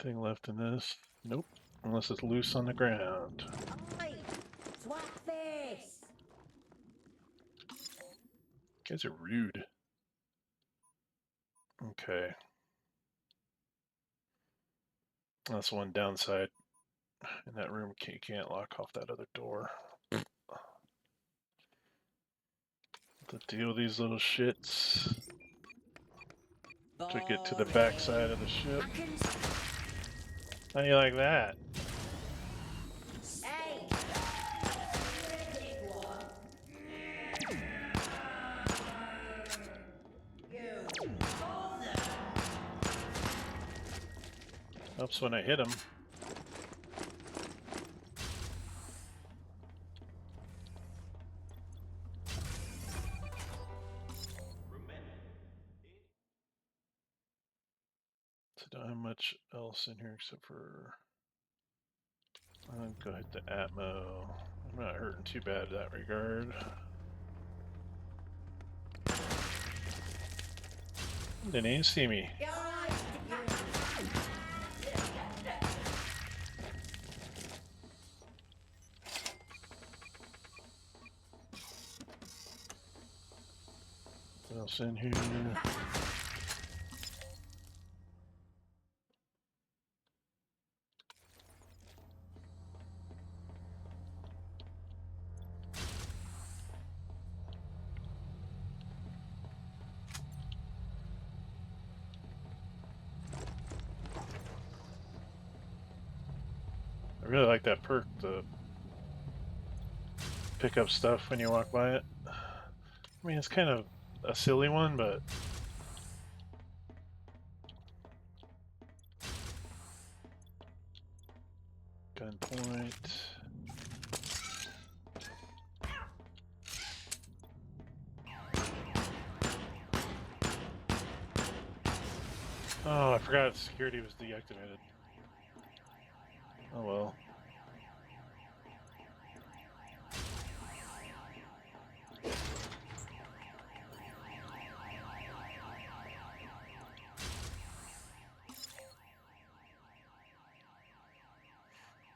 [SPEAKER 1] Anything left in this? Nope. Unless it's loose on the ground.
[SPEAKER 6] Oi! Swap face!
[SPEAKER 1] You guys are rude. Okay. That's one downside. In that room, you can't lock off that other door. To deal with these little shits. To get to the back side of the ship.
[SPEAKER 6] I can...
[SPEAKER 1] How do you like that?
[SPEAKER 6] Hey! You bother!
[SPEAKER 1] Helps when I hit him. So don't have much else in here except for. I'll go hit the Atmo. I'm not hurting too bad in that regard. Didn't even see me.
[SPEAKER 6] You alright?
[SPEAKER 1] What else in here? I really like that perk, the pick up stuff when you walk by it. I mean, it's kind of a silly one, but gunpoint. Oh, I forgot security was deactivated. Oh well.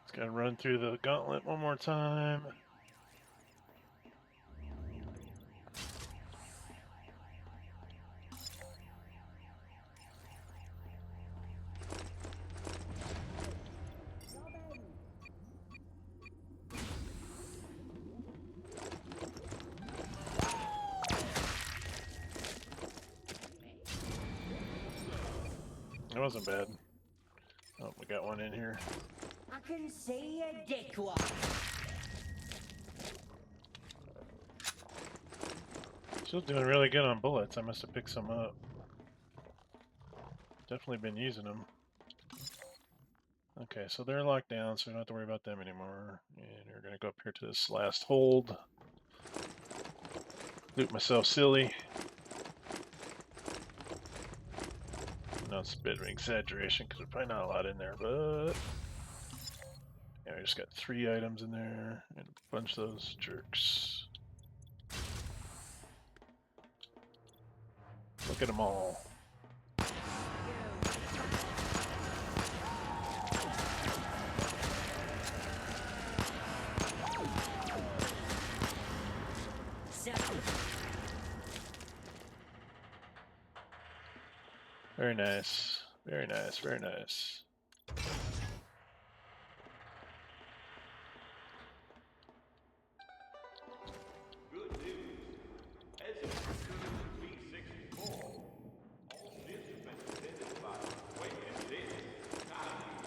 [SPEAKER 1] Just gotta run through the gauntlet one more time. That wasn't bad. Oh, we got one in here.
[SPEAKER 6] I can see your dickwad.
[SPEAKER 1] Still doing really good on bullets. I must have picked some up. Definitely been using them. Okay, so they're locked down, so we don't have to worry about them anymore. And we're gonna go up here to this last hold. Loot myself silly. No, it's a bit of an exaggeration because there's probably not a lot in there, but yeah, we just got 3 items in there and a bunch of those jerks. Look at them all. Very nice. Very nice. Very nice.
[SPEAKER 3] Good news. As of B-64, all ships have been defended by wait and this economy.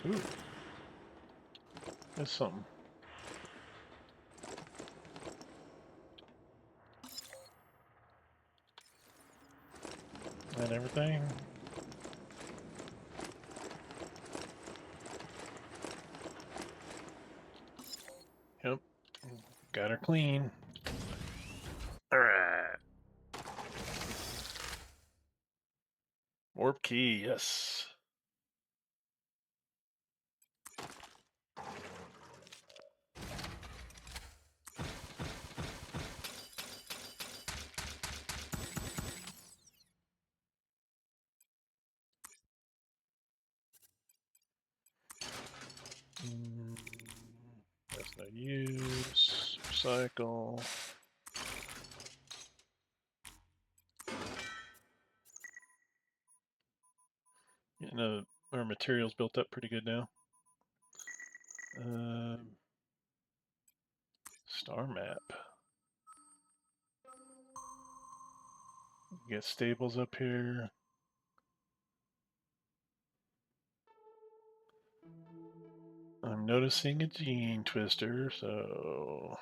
[SPEAKER 1] Ooh. There's something. And everything. Yep. Got her clean. Alright. Warp key, yes. That's no use. Recycle. You know, our material's built up pretty good now. Star map. Get stables up here. I'm noticing a gene twister, so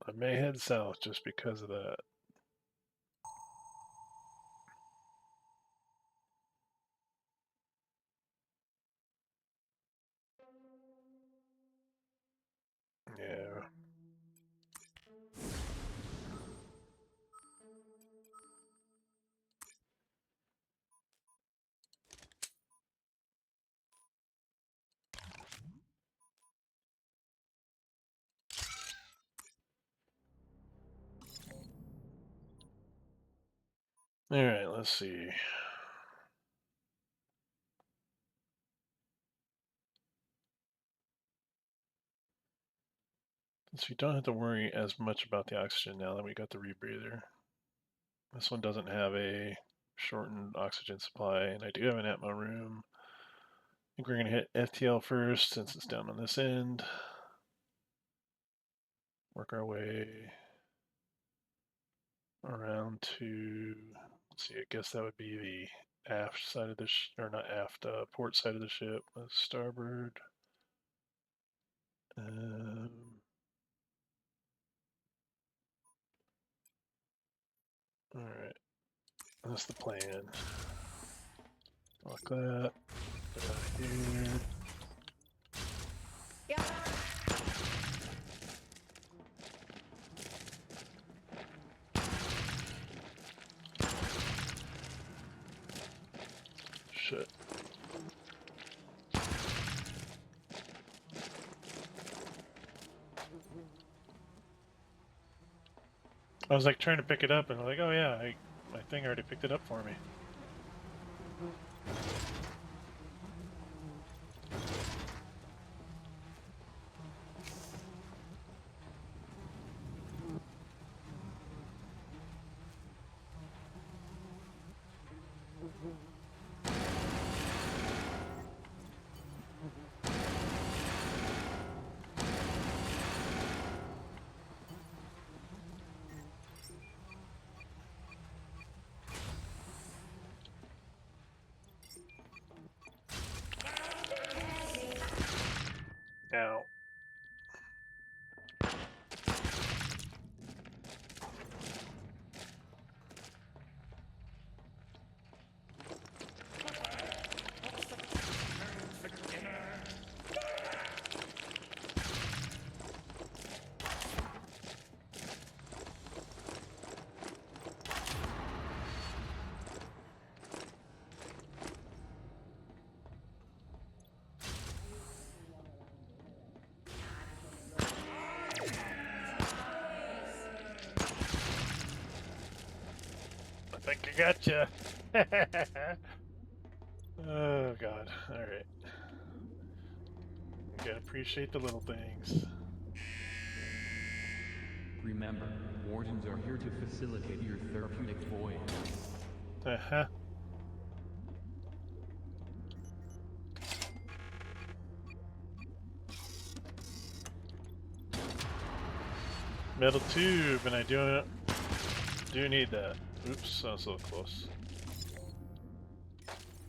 [SPEAKER 1] I may head south just because of that. Yeah. All right, let's see. So we don't have to worry as much about the oxygen now that we got the rebreather. This one doesn't have a shortened oxygen supply, and I do have an Atmo room. I think we're going to hit FTL first since it's down on this end. Work our way around to, let's see, I guess that would be the aft side of the or not aft, port side of the ship. Starboard. Alright, that's the plan. Lock that. Put that here. Shit. I was like trying to pick it up and I'm like, oh yeah, my thing already picked it up for me. Ow. think I gotcha. Oh god. Alright. You gotta appreciate the little things.
[SPEAKER 7] Remember, wardens are here to facilitate your therapeutic voyage.
[SPEAKER 1] Uh-huh. Metal tube, and I do need that. Oops, I was so close.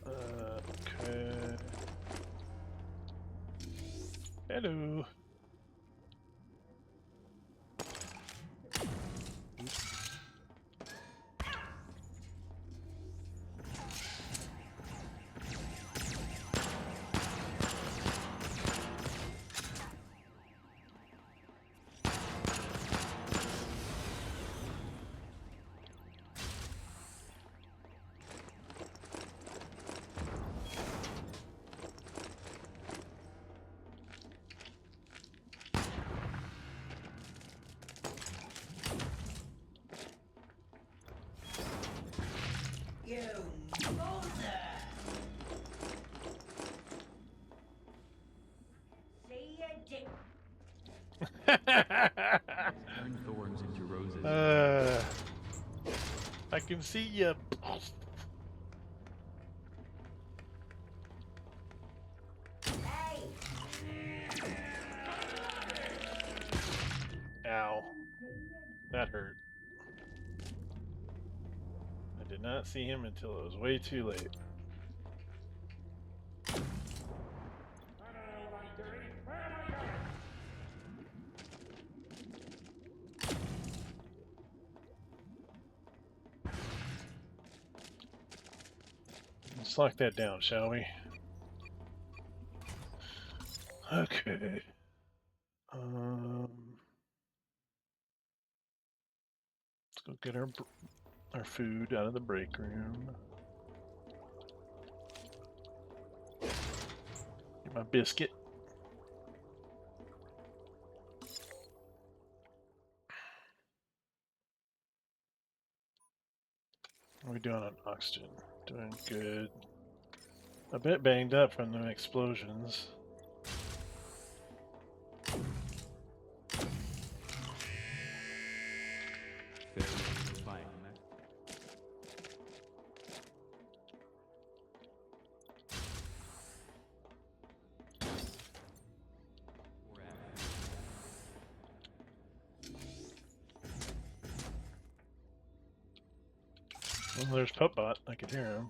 [SPEAKER 1] Okay. Hello.
[SPEAKER 6] You mother! See ya, dick.
[SPEAKER 7] Turn thorns into roses.
[SPEAKER 1] I can see you.
[SPEAKER 6] Hey!
[SPEAKER 1] Ow. That hurt. I did not see him until it was way too late. Let's lock that down, shall we? Okay. Let's go get our food out of the break room. Get my biscuit. How are we doing on oxygen? Doing good. A bit banged up from the explosions.
[SPEAKER 7] Failure to provide
[SPEAKER 1] Well, there's Puppbot. I could hear him.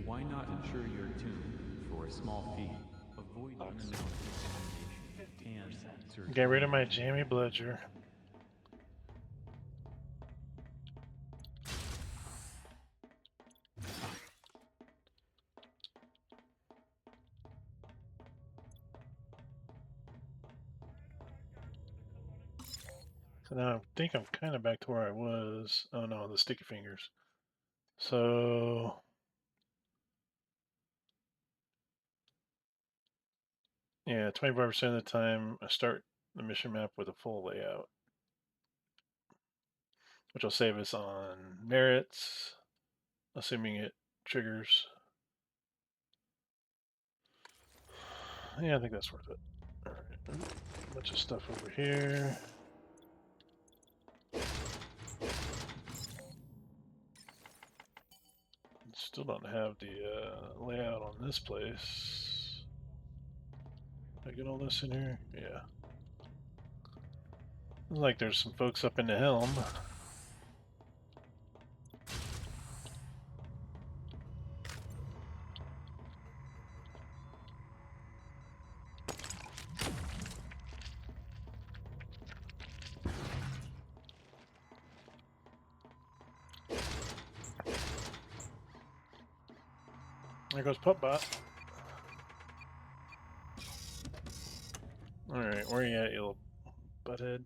[SPEAKER 7] Why not insure your tomb for a small fee? Avoid unannounced examination and search.
[SPEAKER 1] Get rid of my jammy bludger. So now I think I'm kind of back to where I was. Oh no, the sticky fingers. So yeah, 25% of the time I start the mission map with a full layout, which will save us on merits, assuming it triggers. Yeah, I think that's worth it. Alright, bunch of stuff over here. Still don't have the layout on this place. Did I get all this in here? Yeah. Looks like there's some folks up in the helm. There goes Pupbot. Alright, where you at, you little butthead?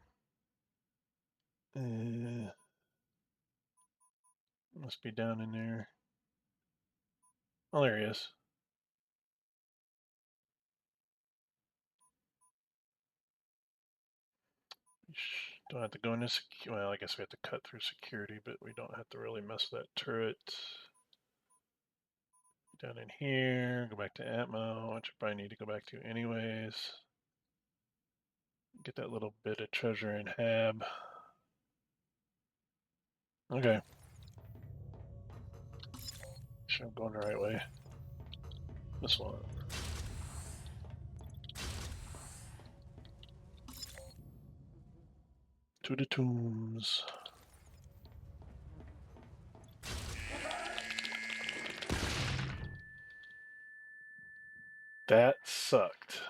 [SPEAKER 1] Must be down in there. Oh, there he is. Don't have to go into well, I guess we have to cut through security, but we don't have to really mess with that turret. Down in here, go back to Atmo, which I probably need to go back to anyways. Get that little bit of treasure in Hab. Okay. Sure, I'm going the right way. This one. To the tombs. That sucked.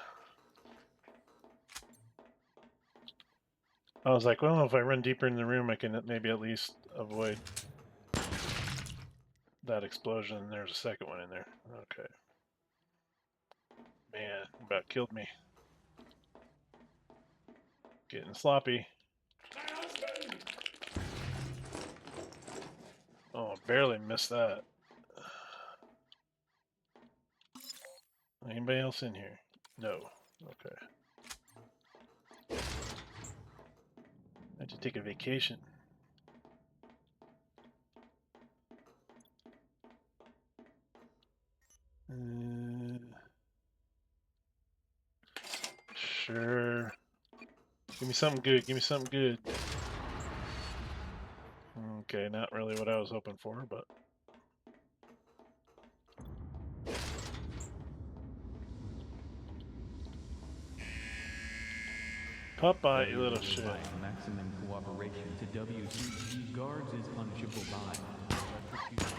[SPEAKER 1] I was like, well, if I run deeper in the room, I can maybe at least avoid that explosion. There's a second one in there. Okay. Man, about killed me. Getting sloppy. Oh, barely missed that. Anybody else in here? No. Okay. I had to take a vacation. Sure. Give me something good. Give me something good. Okay, not really what I was hoping for, but... Pop-by, you little shit.
[SPEAKER 7] Maximum cooperation to WCG guards is punishable by electrocution.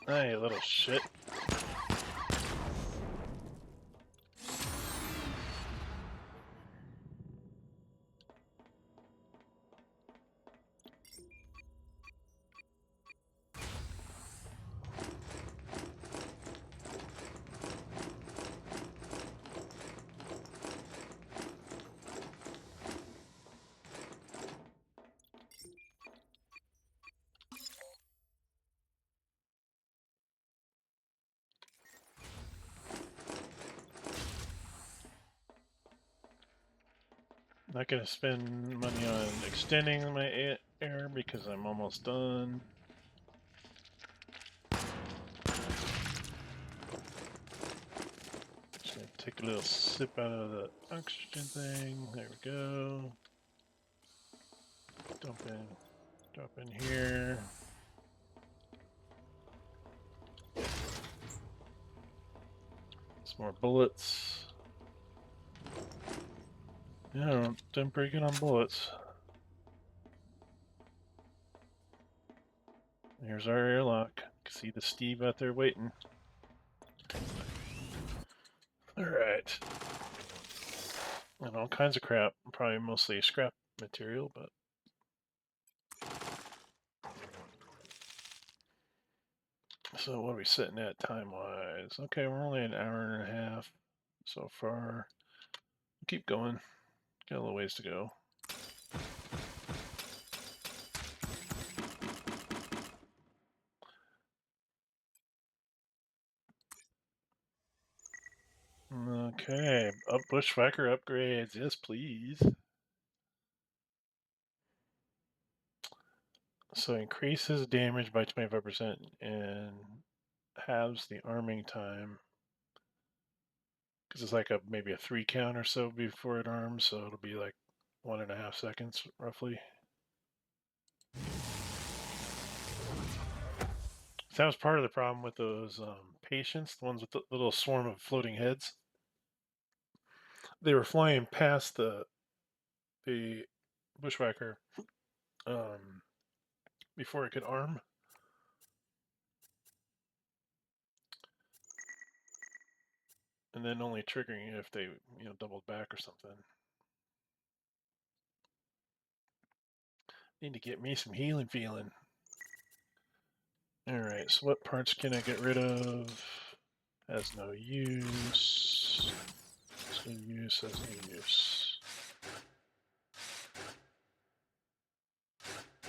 [SPEAKER 1] Hey, you little shit. Not gonna spend money on extending my air because I'm almost done. Just gonna take a little sip out of the oxygen thing. There we go. Dump in here. Some more bullets. Yeah, I'm doing pretty good on bullets. Here's our airlock. You can see the Steve out there waiting. Alright. And all kinds of crap. Probably mostly scrap material, but... So what are we sitting at time-wise? Okay, we're only an hour and a half so far. Keep going. Got a little ways to go. Okay, Bushwhacker upgrades. Yes, please. So increases damage by 25% and halves the arming time. Because it's like maybe a 3 count or so before it arms, so it'll be like 1.5 seconds roughly. So that was part of the problem with those patients, the ones with the little swarm of floating heads. They were flying past the bushwhacker before it could arm. And then only triggering if they, doubled back or something. Need to get me some healing feeling. Alright, so what parts can I get rid of? Has no use. Has no use, has no use.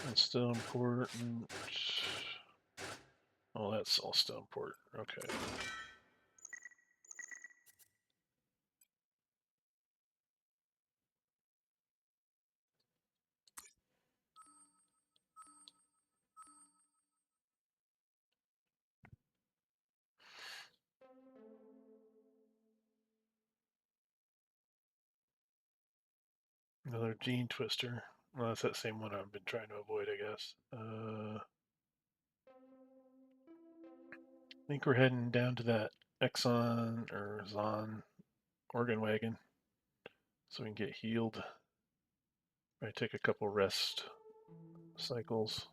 [SPEAKER 1] That's still important. Oh, that's all still important. Okay. Another gene twister. Well, that's that same one I've been trying to avoid, I guess. I think we're heading down to that Exxon or Zon organ wagon so we can get healed. I take a couple rest cycles.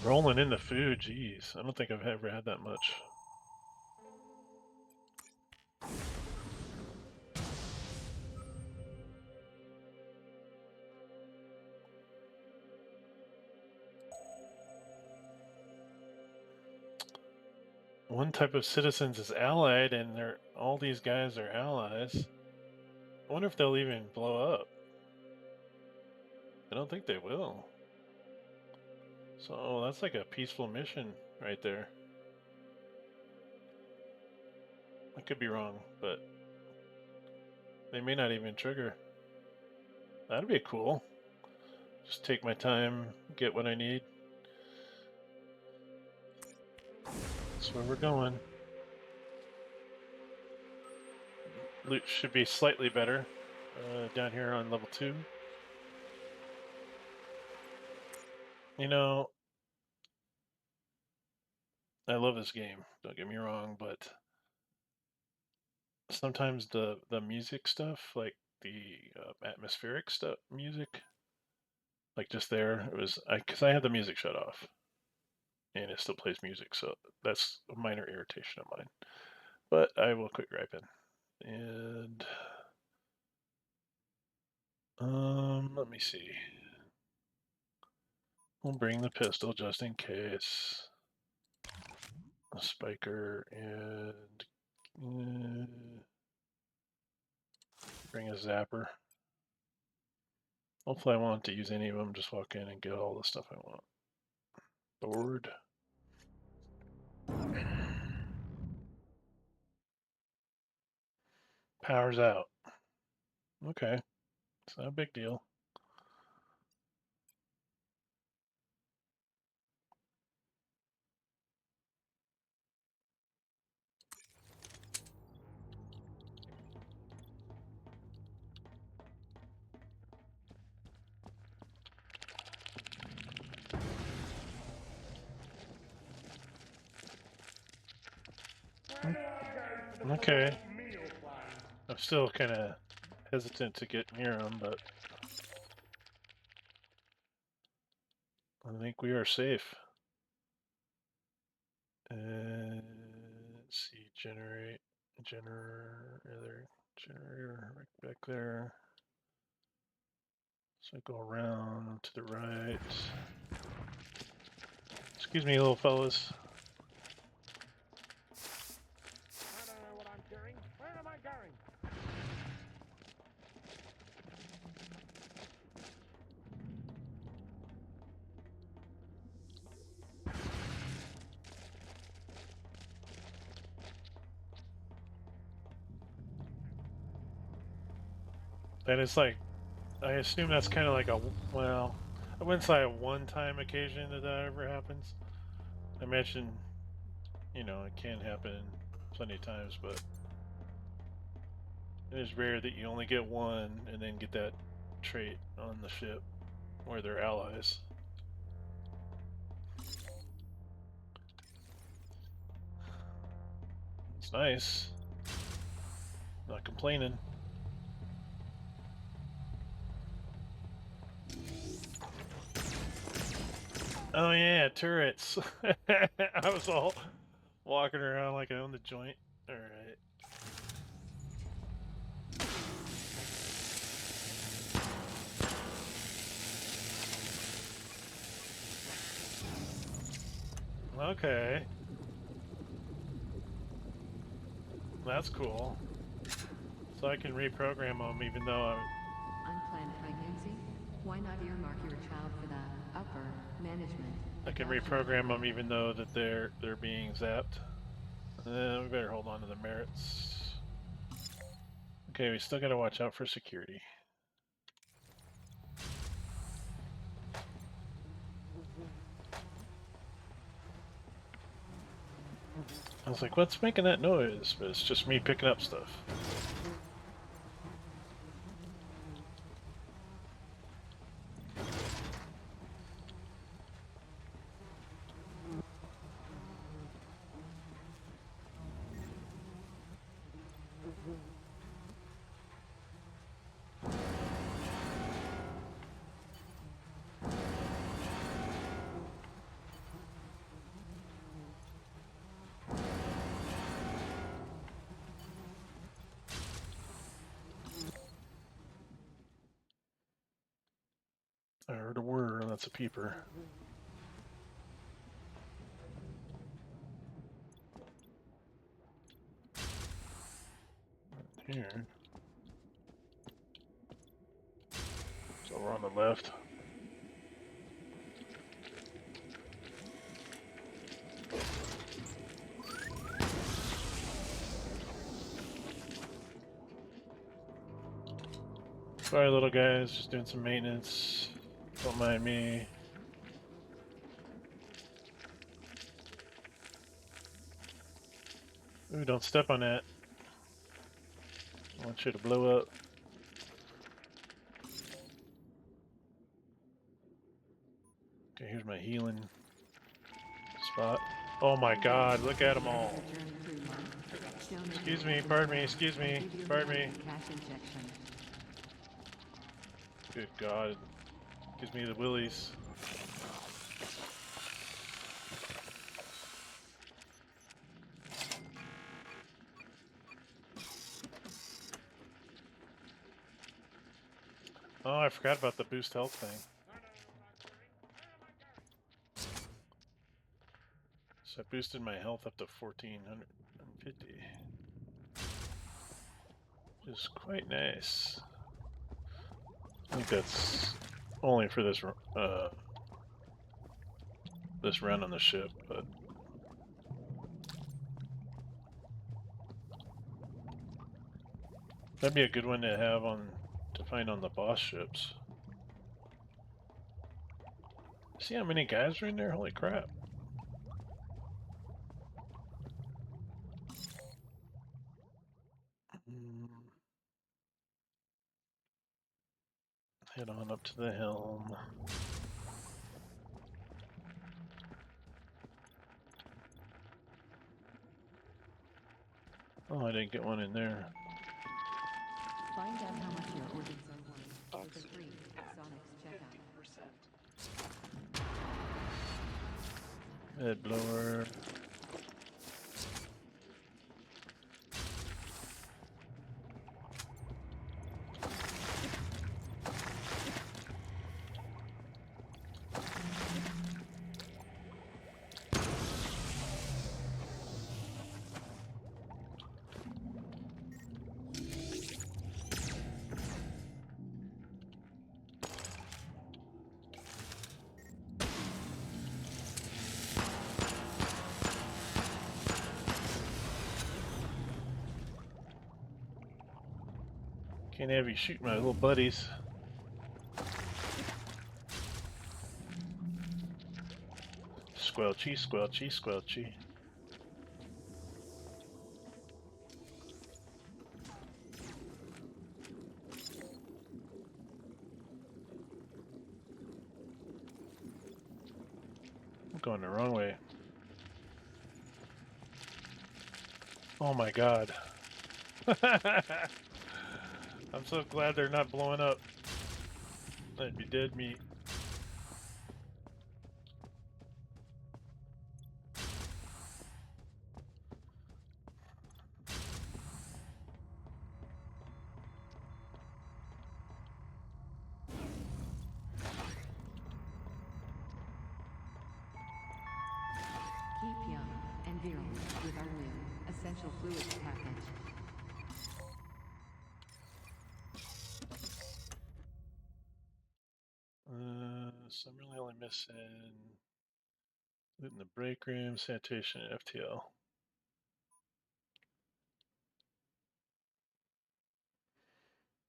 [SPEAKER 1] Rolling in the food, geez. I don't think I've ever had that much. One type of citizens is allied, and all these guys are allies. I wonder if they'll even blow up. I don't think they will. So that's like a peaceful mission right there. I could be wrong, but they may not even trigger. That'd be cool. Just take my time, get what I need. That's where we're going. Loot should be slightly better down here on level 2. You know, I love this game, don't get me wrong, but sometimes the music stuff, like the atmospheric stuff, music, like just there, it was, because I had the music shut off, and it still plays music, so that's a minor irritation of mine. But I will quit griping. And let me see. We'll bring the pistol just in case. A spiker and bring a zapper. Hopefully I won't have to use any of them, just walk in and get all the stuff I want. Board. Power's out. Okay, it's not a big deal. Okay. I'm still kind of hesitant to get near them, but I think we are safe. And let's see, generator right back there. So go around to the right. Excuse me, little fellas.
[SPEAKER 2] I don't know what I'm doing. Where am I going?
[SPEAKER 1] that is like, I assume that's kind of like a, well, I wouldn't say a one-time occasion that ever happens. I imagine, you know, it can happen plenty of times, but it is rare that you only get one and then get that trait on the ship where they're allies. It's nice. Not complaining. Oh yeah, turrets. I was all walking around like I owned the joint. Alright. Okay. That's cool. So I can reprogram them even though I'm...
[SPEAKER 8] Unplanned pregnancy? Why not earmark your child for the upper management?
[SPEAKER 1] I can
[SPEAKER 8] adoption
[SPEAKER 1] reprogram them
[SPEAKER 8] program?
[SPEAKER 1] even though that they're being zapped. We better hold on to the merits. Okay, we still gotta watch out for security. I was like, what's making that noise? But it's just me picking up stuff. I heard a whir, and that's a peeper. Here. So we're on the left. Sorry, little guys, just doing some maintenance. Don't mind me. Ooh, don't step on that. I want you to blow up. Okay, here's my healing spot. Oh my god, look at them all. Excuse me, pardon me, excuse me, pardon me.
[SPEAKER 8] Cash injection.
[SPEAKER 1] Good god. Gives me the willies. Oh, I forgot about the boost health thing. So I boosted my health up to 1450. Which is quite nice. I think that's only for this this run on the ship, but that'd be a good one to have on to find on the boss ships. See how many guys are in there? Holy crap. Head on up to the helm. Oh, I didn't get one in there.
[SPEAKER 8] Find out how much your organs are worth. For free at Sonic's checkout.
[SPEAKER 1] Head blower. Can't have you shoot my little buddies. Squelchy, squelchy, squelchy. I'm going the wrong way. Oh my god. I'm so glad they're not blowing up. That'd be dead meat.
[SPEAKER 8] Keep young and virile with our new essential fluids package.
[SPEAKER 1] So I'm really only missing loot in the break room, sanitation, and FTL.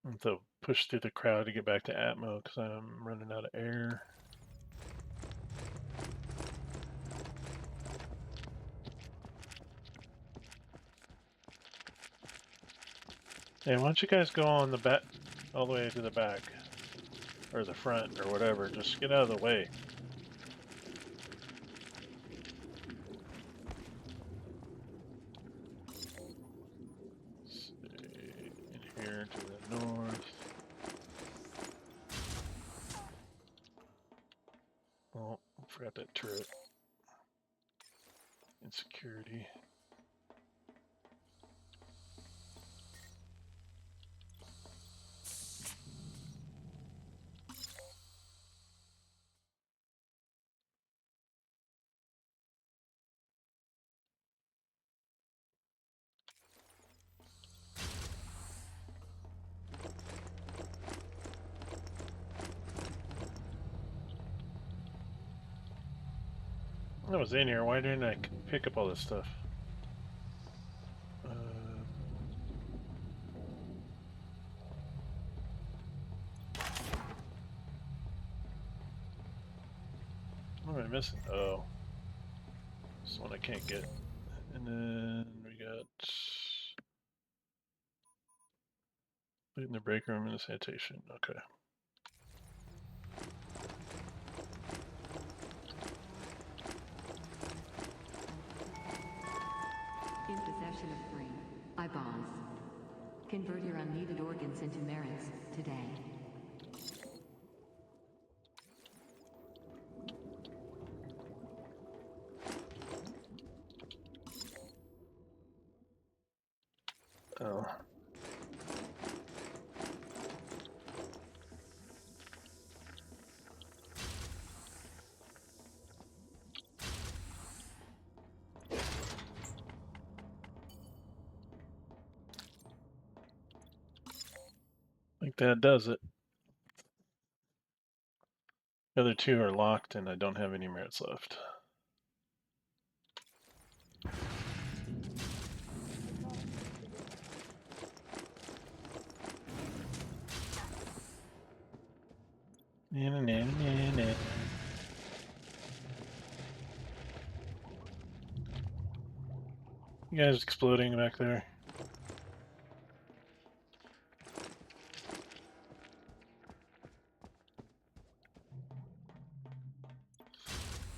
[SPEAKER 1] I have to push through the crowd to get back to Atmo because I'm running out of air. Hey, why don't you guys go on the back, all the way to the back, or the front, or whatever. Just get out of the way. In here to the north. Oh, forgot that turret. Insecurity. I was in here. Why didn't I pick up all this stuff? What am I missing? Oh. This one I can't get. And then we got loot in the break room and the sanitation. Okay.
[SPEAKER 8] In possession of 3 I-bonds. Convert your unneeded organs into merits today.
[SPEAKER 1] Oh. I think that does it. The other 2 are locked and I don't have any merits left. You guys exploding back there?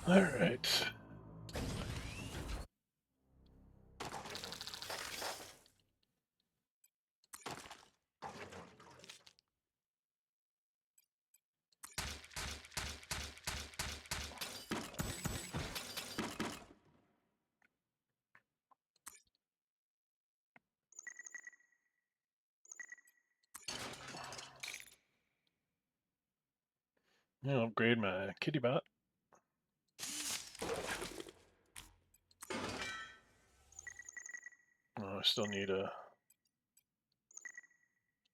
[SPEAKER 1] All right. I'll upgrade my kitty bot. Oh, I still need a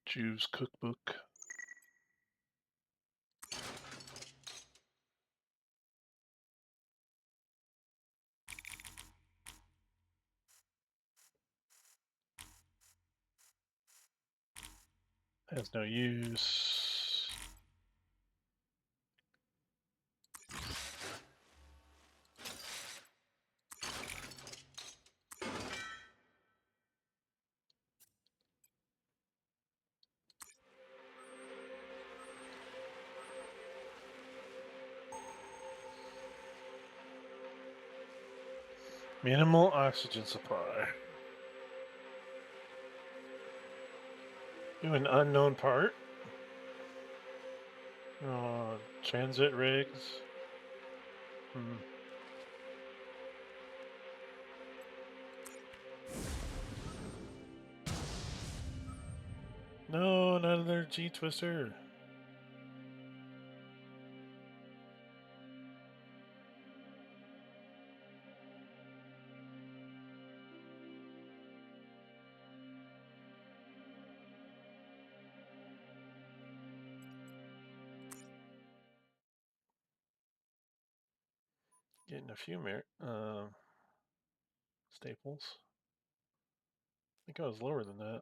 [SPEAKER 1] Jew's cookbook. Has no use. Minimal oxygen supply. Do an unknown part. Transit rigs. No, not another G-Twister. Getting a few staples. I think I was lower than that.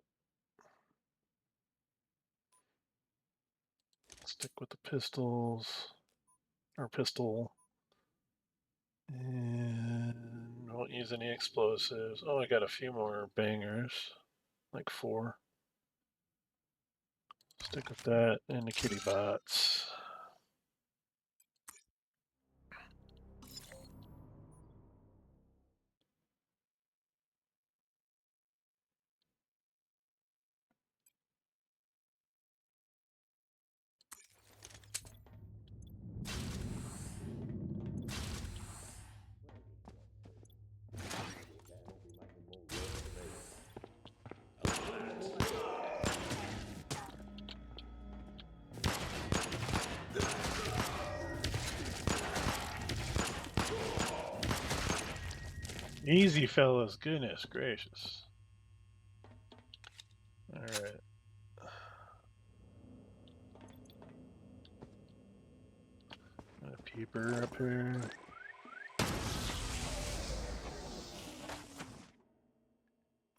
[SPEAKER 1] Stick with the pistols. Or pistol. And won't use any explosives. Oh, I got a few more bangers. Like 4. Stick with that and the kitty bots. Easy, fellas. Goodness gracious. Alright. A peeper up here.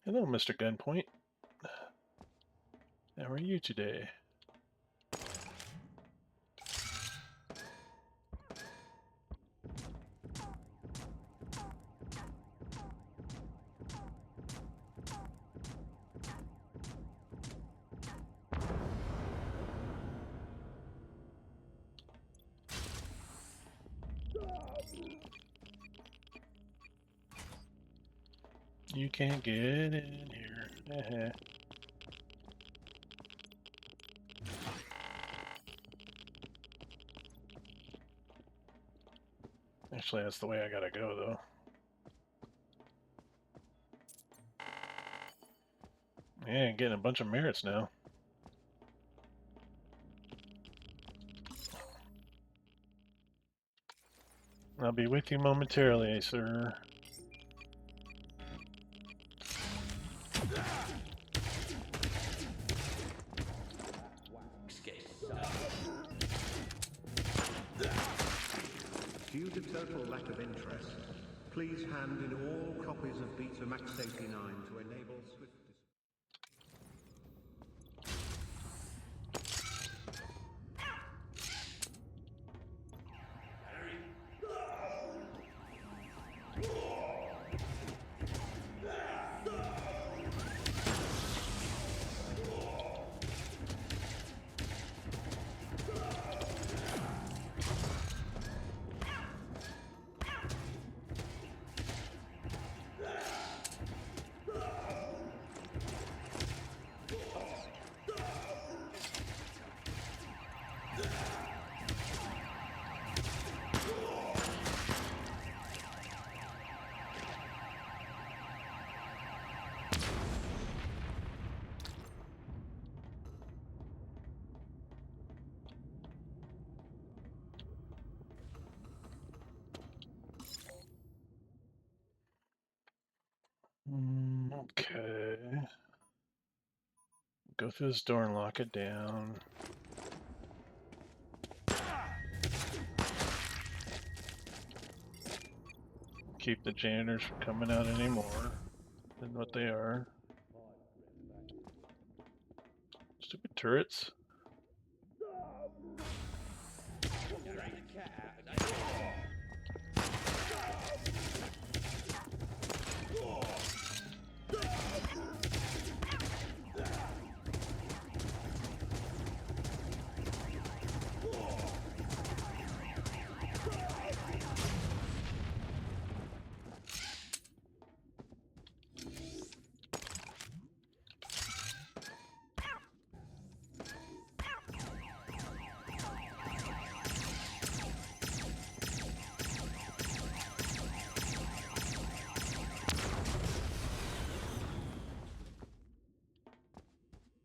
[SPEAKER 1] Hello, Mr. Gunpoint. How are you today? You can't get in here. Actually, that's the way I gotta go, though. Yeah, getting a bunch of merits now. I'll be with you momentarily, sir.
[SPEAKER 5] Due to total lack of interest, please hand in all copies of Betamax 89 to enable swift. Okay. Go through this door and lock it down. Keep the janitors from coming out anymore than what they are.
[SPEAKER 1] Stupid turrets.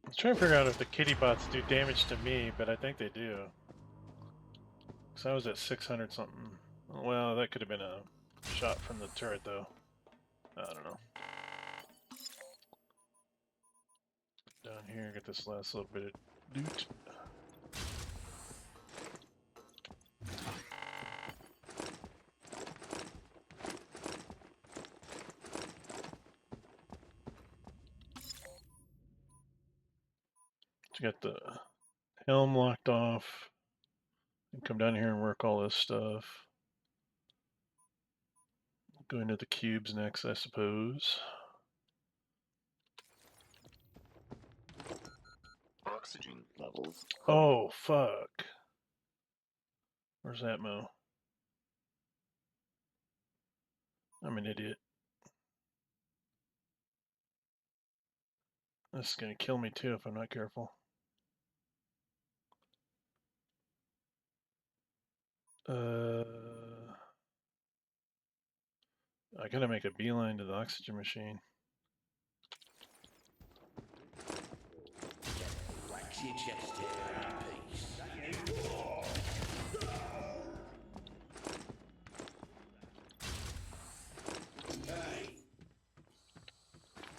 [SPEAKER 1] I'm trying to figure out if the kitty bots do damage to me, but I think they do. Because I was at 600 something. Well, that could have been a shot from the turret, though. I don't know. Down here, get this last little bit of loot. You got the helm locked off. And come down here and work all this stuff. Go into the cubes next, I suppose.
[SPEAKER 4] Oxygen levels.
[SPEAKER 1] Oh, fuck. Where's that, Mo? I'm an idiot. This is gonna kill me too if I'm not careful. I gotta make a beeline to the oxygen machine.
[SPEAKER 3] Wax your chest hair in peace. Hey,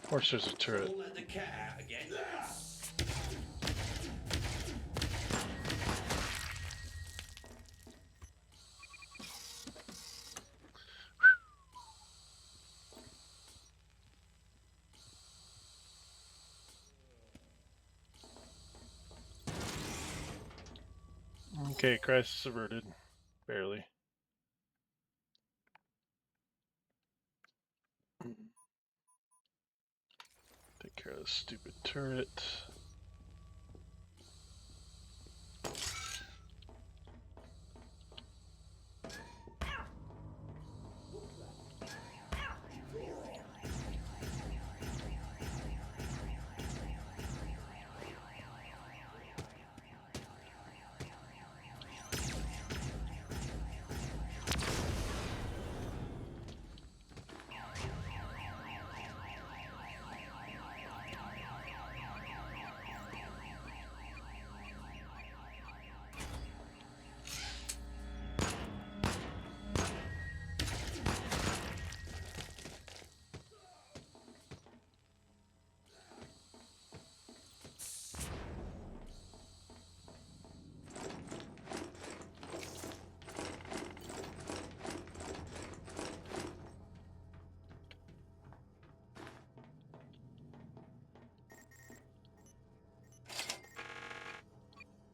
[SPEAKER 1] Of course there's a turret.
[SPEAKER 3] don't let the cat out again.
[SPEAKER 1] Okay, crisis averted. Barely. Take care of this stupid turret.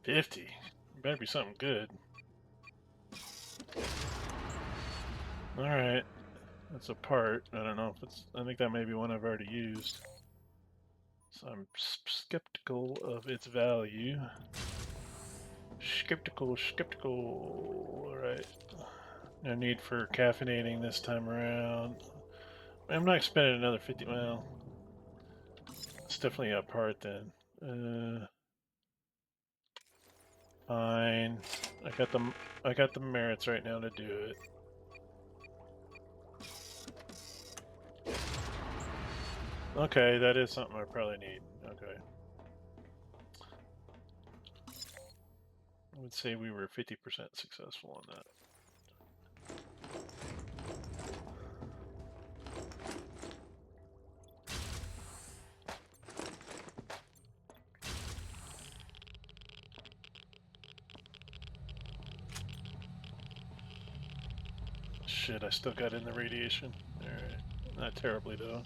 [SPEAKER 1] $50. Better be something good. Alright. That's a part. I don't know if it's... I think that may be one I've already used. So I'm skeptical of its value. Skeptical. Alright. No need for caffeinating this time around. I'm not spending another 50... Well... It's definitely a part then. Fine. I got the merits right now to do it. Okay, that is something I probably need. Okay. I would say we were 50% successful on that. Shit, I still got in the radiation. Alright. Not terribly though.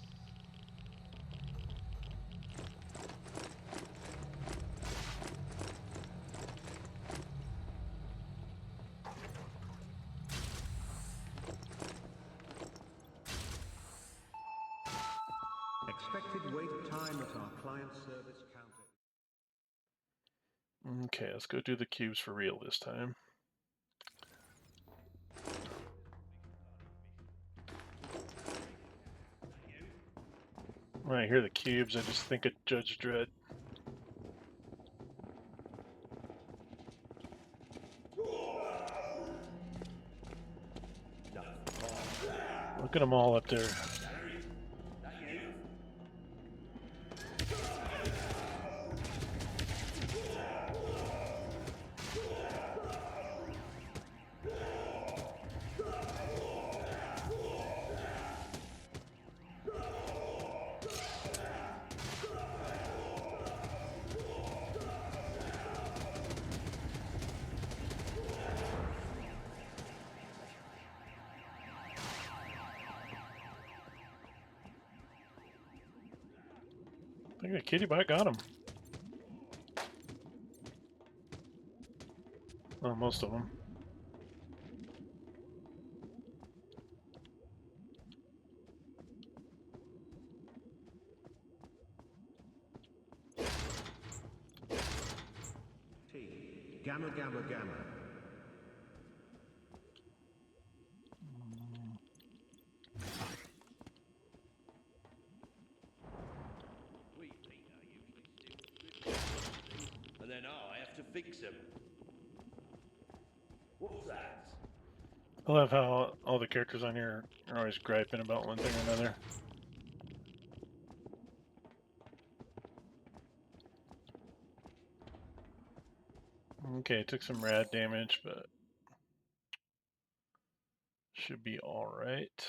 [SPEAKER 5] Expected wait time at our client service counter.
[SPEAKER 1] Okay, let's go do the cubes for real this time. When I hear the cubes, I just think of Judge Dredd. Look at them all up there. I think the kitty bot got him. Oh, most of them.
[SPEAKER 5] T. Gamma Gamma Gamma.
[SPEAKER 3] We Peter usually still and then I have to fix them. What's that?
[SPEAKER 1] I love how all the characters on here are always griping about one thing or another. Okay, took some rad damage, but should be alright.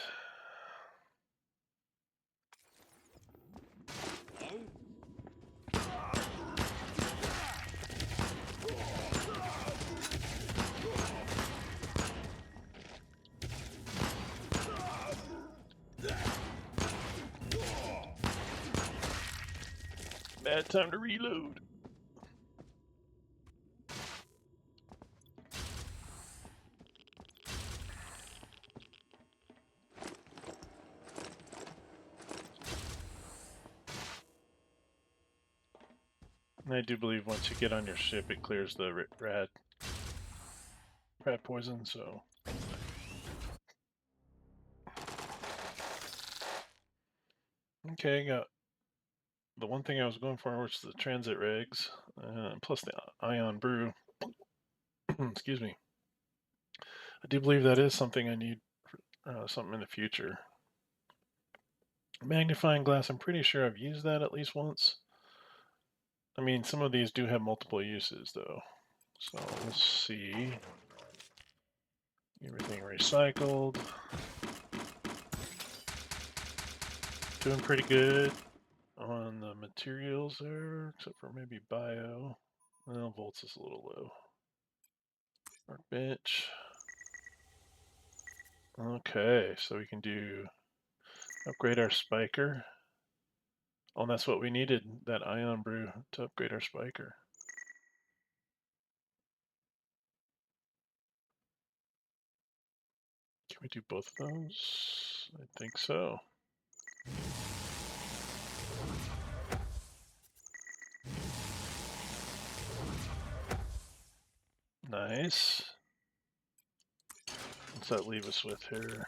[SPEAKER 1] Bad time to reload. And I do believe once you get on your ship, it clears the rad poison, so. Okay, got the one thing I was going for, which is the transit regs, plus the ion brew. Excuse me. I do believe that is something I need, something in the future. Magnifying glass, I'm pretty sure I've used that at least once. I mean, some of these do have multiple uses, though. So let's see. Everything recycled. Doing pretty good on the materials there, except for maybe bio. Well, volts is a little low. Workbench. Okay, so we can do upgrade our spiker. Oh, and that's what we needed, that ion brew to upgrade our spiker. Can we do both of those? I think so. Nice. What's that leave us with here?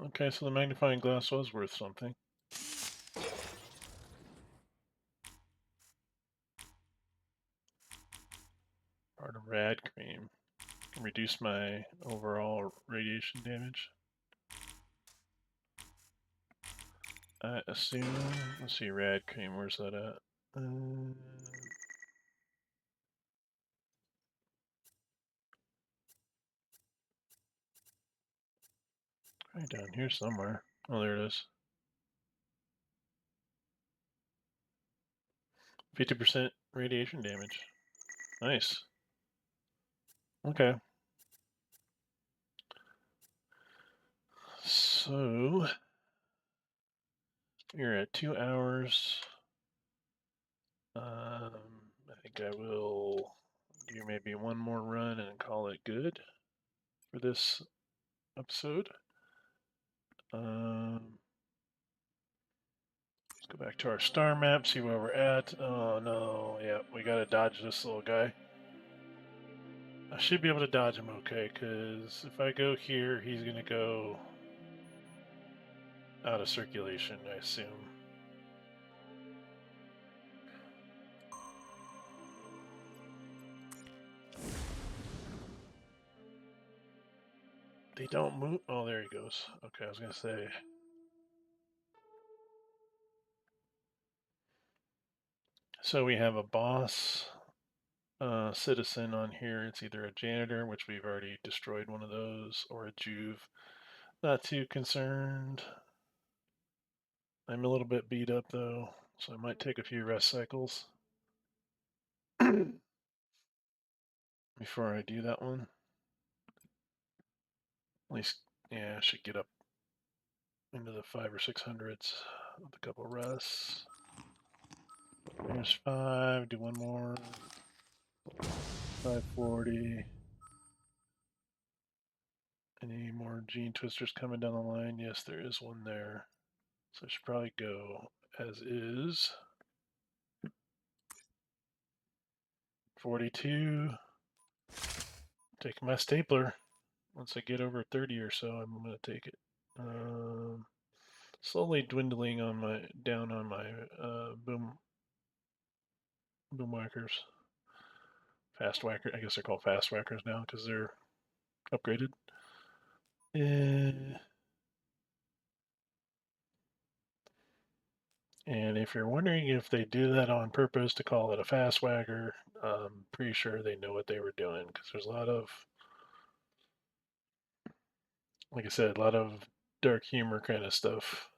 [SPEAKER 1] Okay, so the magnifying glass was worth something. Part of rad cream. Reduce my overall radiation damage. I assume, let's see, rad cream, where's that at? Right down here somewhere. Oh, there it is. 50% radiation damage. Nice. Okay. So, you're at 2 hours. I think I will do maybe one more run and call it good. for this episode. Let's go back to our star map, see where we're at. Oh no, yeah, we gotta dodge this little guy. I should be able to dodge him okay, because if I go here, he's gonna go out of circulation, I assume. They don't move. Oh, there he goes. Okay, I was gonna say. So we have a boss citizen on here. It's either a janitor, which we've already destroyed one of those, or a juve. Not too concerned. I'm a little bit beat up though, so I might take a few rest cycles before I do that one. At least, yeah, I should get up into the 500 or 600s with a couple rests. There's 5, do one more. 540. Any more gene twisters coming down the line? Yes, there is one there. So I should probably go as is. 42. Take my stapler. Once I get over 30 or so, I'm going to take it. Slowly dwindling on my down on my boom whackers. Fast whacker. I guess they're called fast whackers now because they're upgraded. And if you're wondering if they do that on purpose to call it a fast whacker, I'm pretty sure they know what they were doing because there's a lot of, like I said, a lot of dark humor kind of stuff.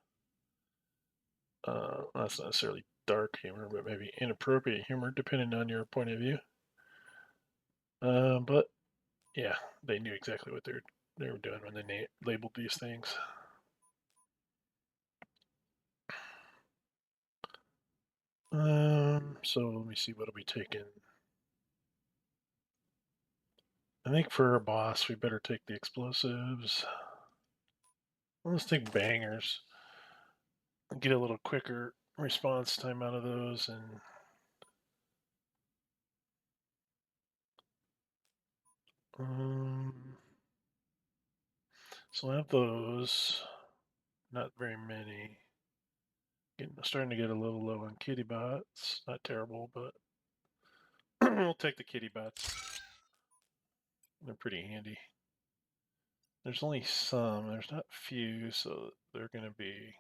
[SPEAKER 1] That's not necessarily dark humor, but maybe inappropriate humor, depending on your point of view. But yeah, they knew exactly what they were doing when they labeled these things. So let me see what are we taking. I think for a boss, we better take the explosives. Let's take bangers. Get a little quicker response time out of those, and so I have those. Not very many. Starting to get a little low on kitty bots. Not terrible, but we'll take the kitty bots. They're pretty handy. There's only some. There's not few, so they're going to be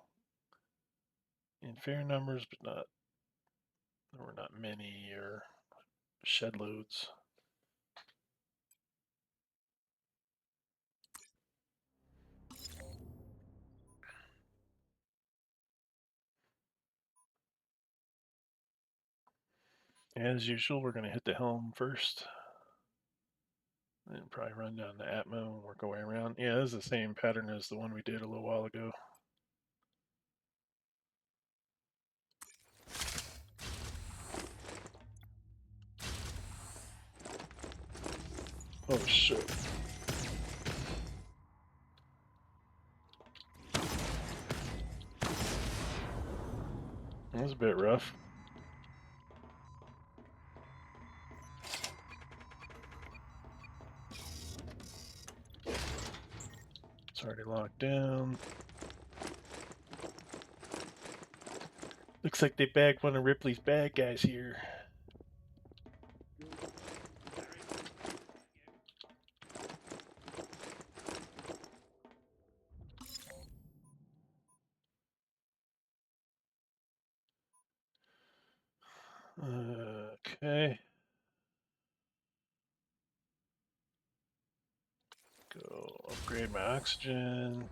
[SPEAKER 1] in fair numbers, but not. There were not many or shed loads. As usual, we're going to hit the helm first. And probably run down the Atmo and work our way around. Yeah, this is the same pattern as the one we did a little while ago. Oh shit. That was a bit rough. It's already locked down. Looks like they bagged one of Ripley's bad guys here. Okay. Go upgrade my oxygen.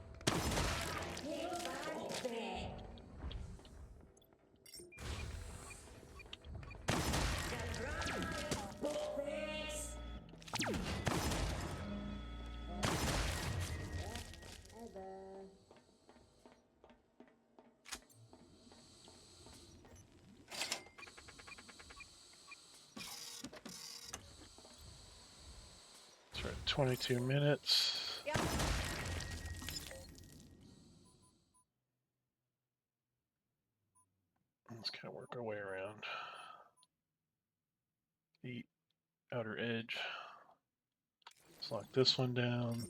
[SPEAKER 1] For 22 minutes.
[SPEAKER 6] Yep.
[SPEAKER 1] Let's kind of work our way around the outer edge. Let's lock this one down.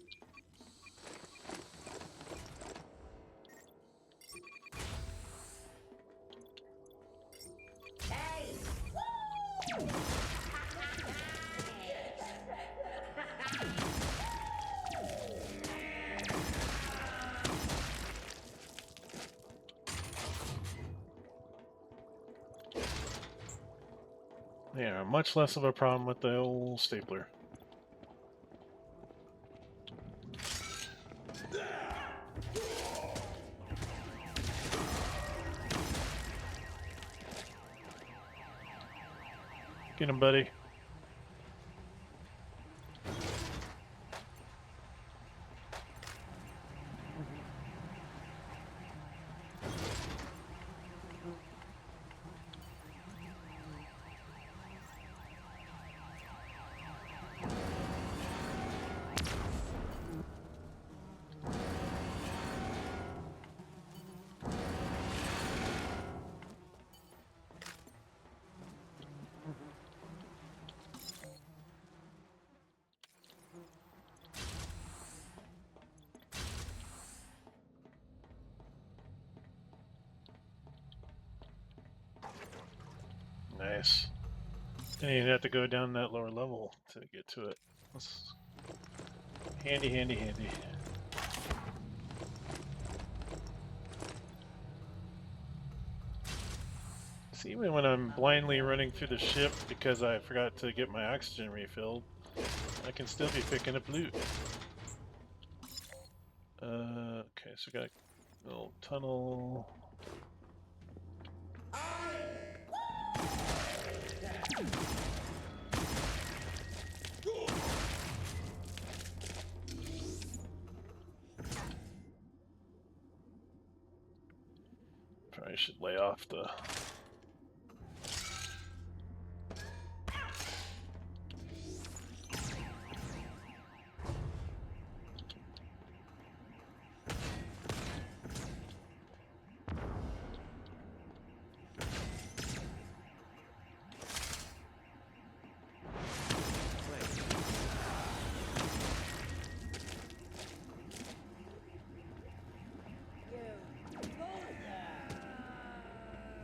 [SPEAKER 6] Hey!
[SPEAKER 1] Yeah, much less of a problem with the old stapler. Get him, buddy. Nice. Didn't even have to go down that lower level to get to it. That's handy, handy, handy. See, even when I'm blindly running through the ship because I forgot to get my oxygen refilled, I can still be picking up loot. Okay, so we got a little tunnel. Probably should lay off the...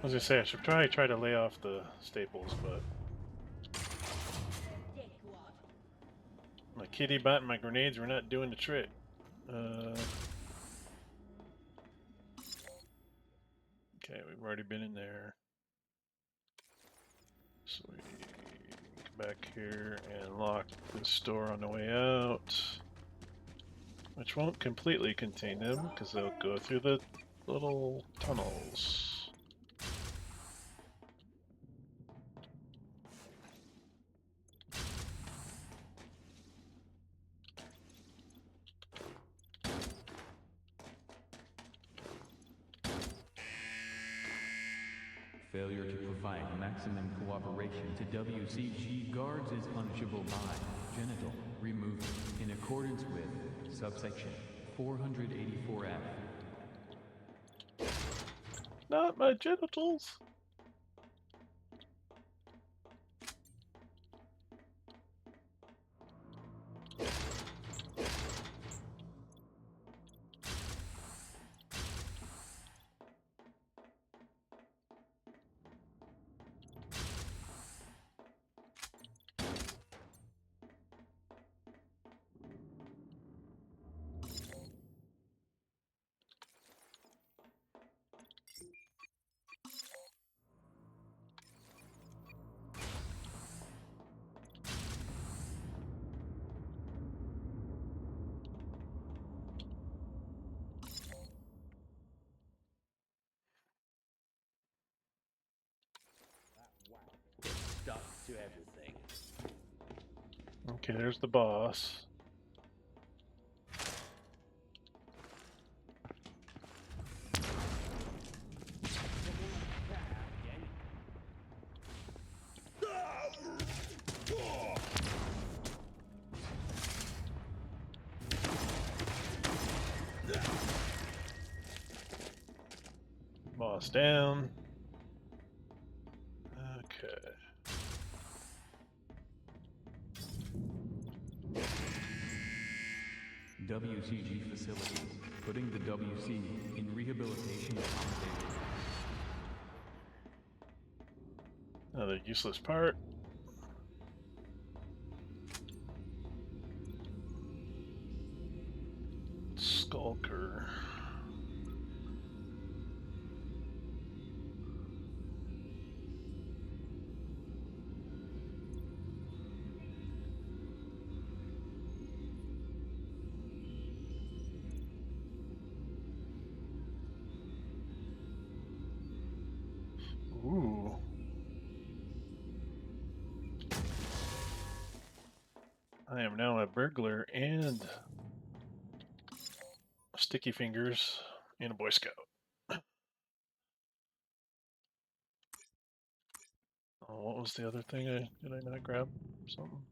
[SPEAKER 1] I was gonna say I should probably try to lay off the staples, but my kitty bot and my grenades were not doing the trick. Okay, we've already been in there. So we come back here and lock this door on the way out, which won't completely contain them because they'll go through the little tunnels.
[SPEAKER 7] Failure to provide maximum cooperation to WCG guards is punishable by genital removal in accordance with subsection 484F.
[SPEAKER 1] Not my genitals!
[SPEAKER 2] Stuck to everything.
[SPEAKER 1] Okay, there's the boss. this down. Okay.
[SPEAKER 7] WCG facilities, putting the WC in rehabilitation accommodation.
[SPEAKER 1] Another useless part. Skulker. Ooh. I am now a burglar and sticky fingers and a Boy Scout. Oh, what was the other thing? Did I not grab something?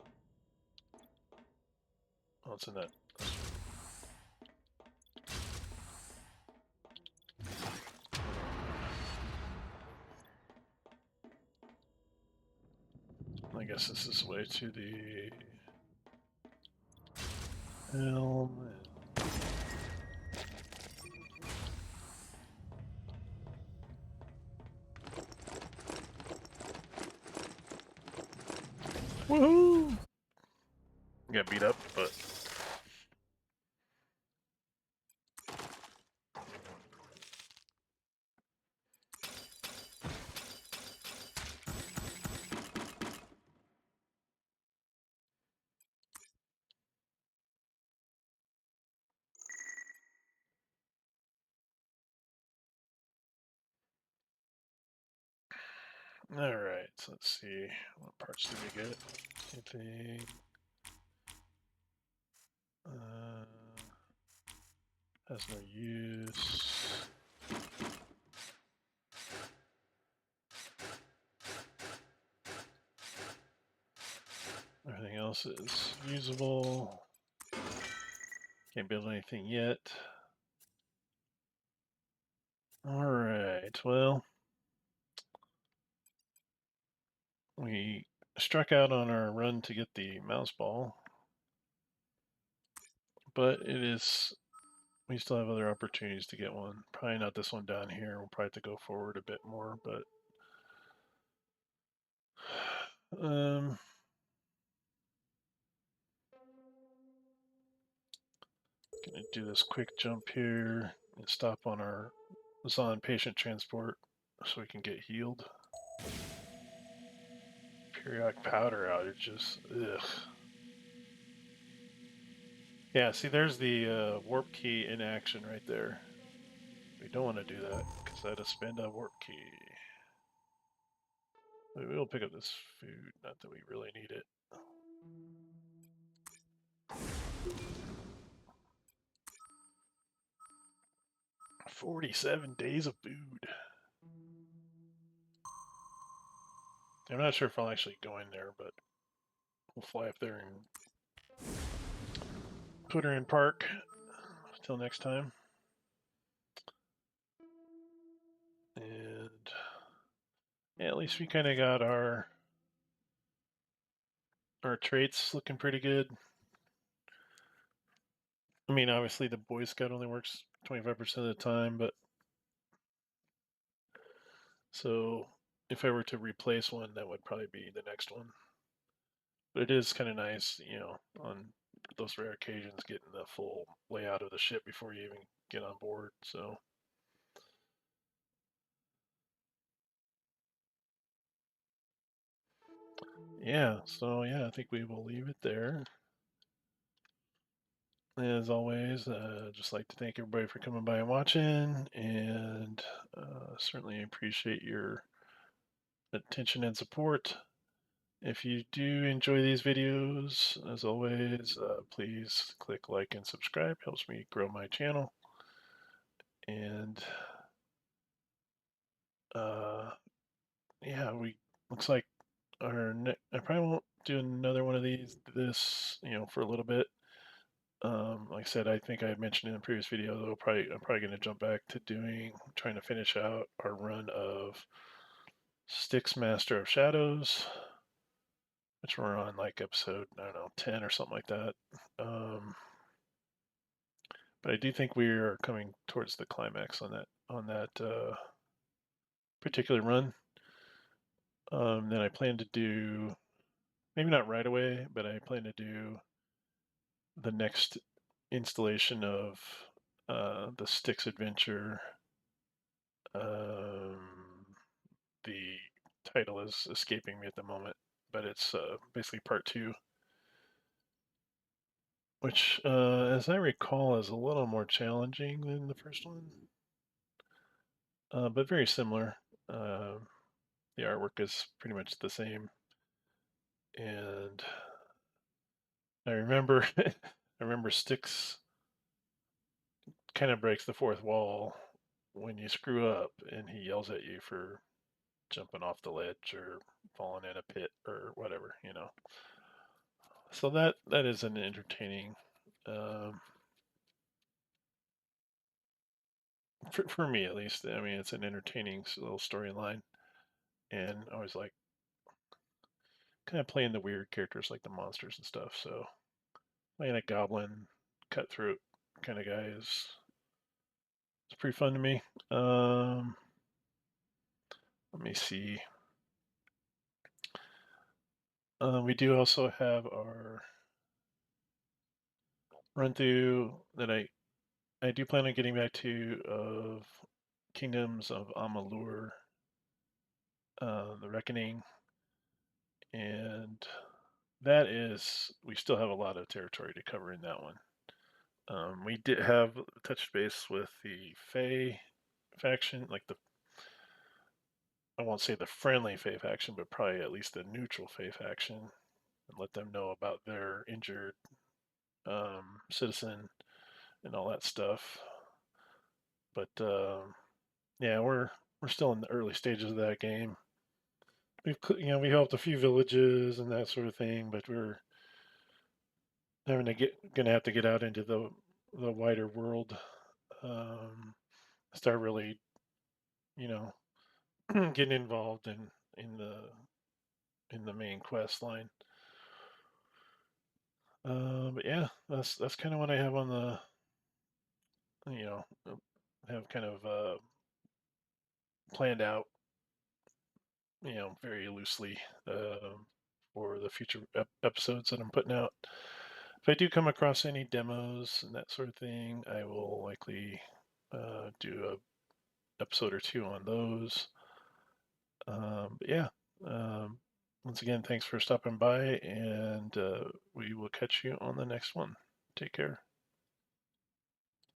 [SPEAKER 1] Oh, it's in that. I guess this is the way to the helm. Woohoo! Got beat up, but all right. So let's see, what parts did we get? Anything? Has no use. Everything else is usable. Can't build anything yet. Alright, well, we struck out on our run to get the mouse ball, but we still have other opportunities to get one. Probably not this one down here. We'll probably have to go forward a bit more, but gonna do this quick jump here and stop on our Zon patient transport so we can get healed. Periodic powder outages. Ugh. Yeah, see, there's the warp key in action right there. We don't want to do that because I had to spend a warp key. We'll pick up this food, not that we really need it. $47 days of food. I'm not sure if I'll actually go in there, but we'll fly up there and put her in park. Till next time. And yeah, at least we kind of got our traits looking pretty good. I mean, obviously the Boy Scout only works 25% of the time, but so if I were to replace one, that would probably be the next one. But it is kind of nice, you know, on those rare occasions, getting the full layout of the ship before you even get on board. So yeah, I think we will leave it there. As always, just like to thank everybody for coming by and watching, and certainly appreciate your attention and support. If you do enjoy these videos, as always, please click like and subscribe. Helps me grow my channel. And yeah, looks like I probably won't do another one of these for a little bit. Like I said, I think I had mentioned in a previous video, though, I'm probably going to jump back to trying to finish out our run of Styx Master of Shadows, which we're on like episode, I don't know, 10 or something like that. But I do think we are coming towards the climax on that particular run. Then I plan to do, maybe not right away, but I plan to do the next installation of the Styx Adventure. The title is escaping me at the moment, but it's basically part 2, which, as I recall, is a little more challenging than the first one, but very similar. The artwork is pretty much the same, and I remember I remember Styx kind of breaks the fourth wall when you screw up, and he yells at you for jumping off the ledge or falling in a pit or whatever, you know. So that is an entertaining, um, for me at least. I mean, it's an entertaining little storyline, and I was like kind of playing the weird characters like the monsters and stuff. So playing a goblin, cutthroat kind of guy is it's pretty fun to me. Let me see. We do also have our run through that I do plan on getting back to of Kingdoms of Amalur, the Reckoning, and that is we still have a lot of territory to cover in that one. We did have touched base with the Fey faction, like I won't say the friendly Fey faction, but probably at least the neutral Fey faction, and let them know about their injured citizen and all that stuff. But yeah, we're still in the early stages of that game. We helped a few villages and that sort of thing, but we're gonna have to get out into the wider world, start really, you know, getting involved in the main quest line. But yeah, that's kind of what I have on the, you know, have kind of planned out, very loosely for the future episodes that I'm putting out. If I do come across any demos and that sort of thing, I will likely do a episode or 2 on those. But yeah, once again, thanks for stopping by, and we will catch you on the next one. Take care.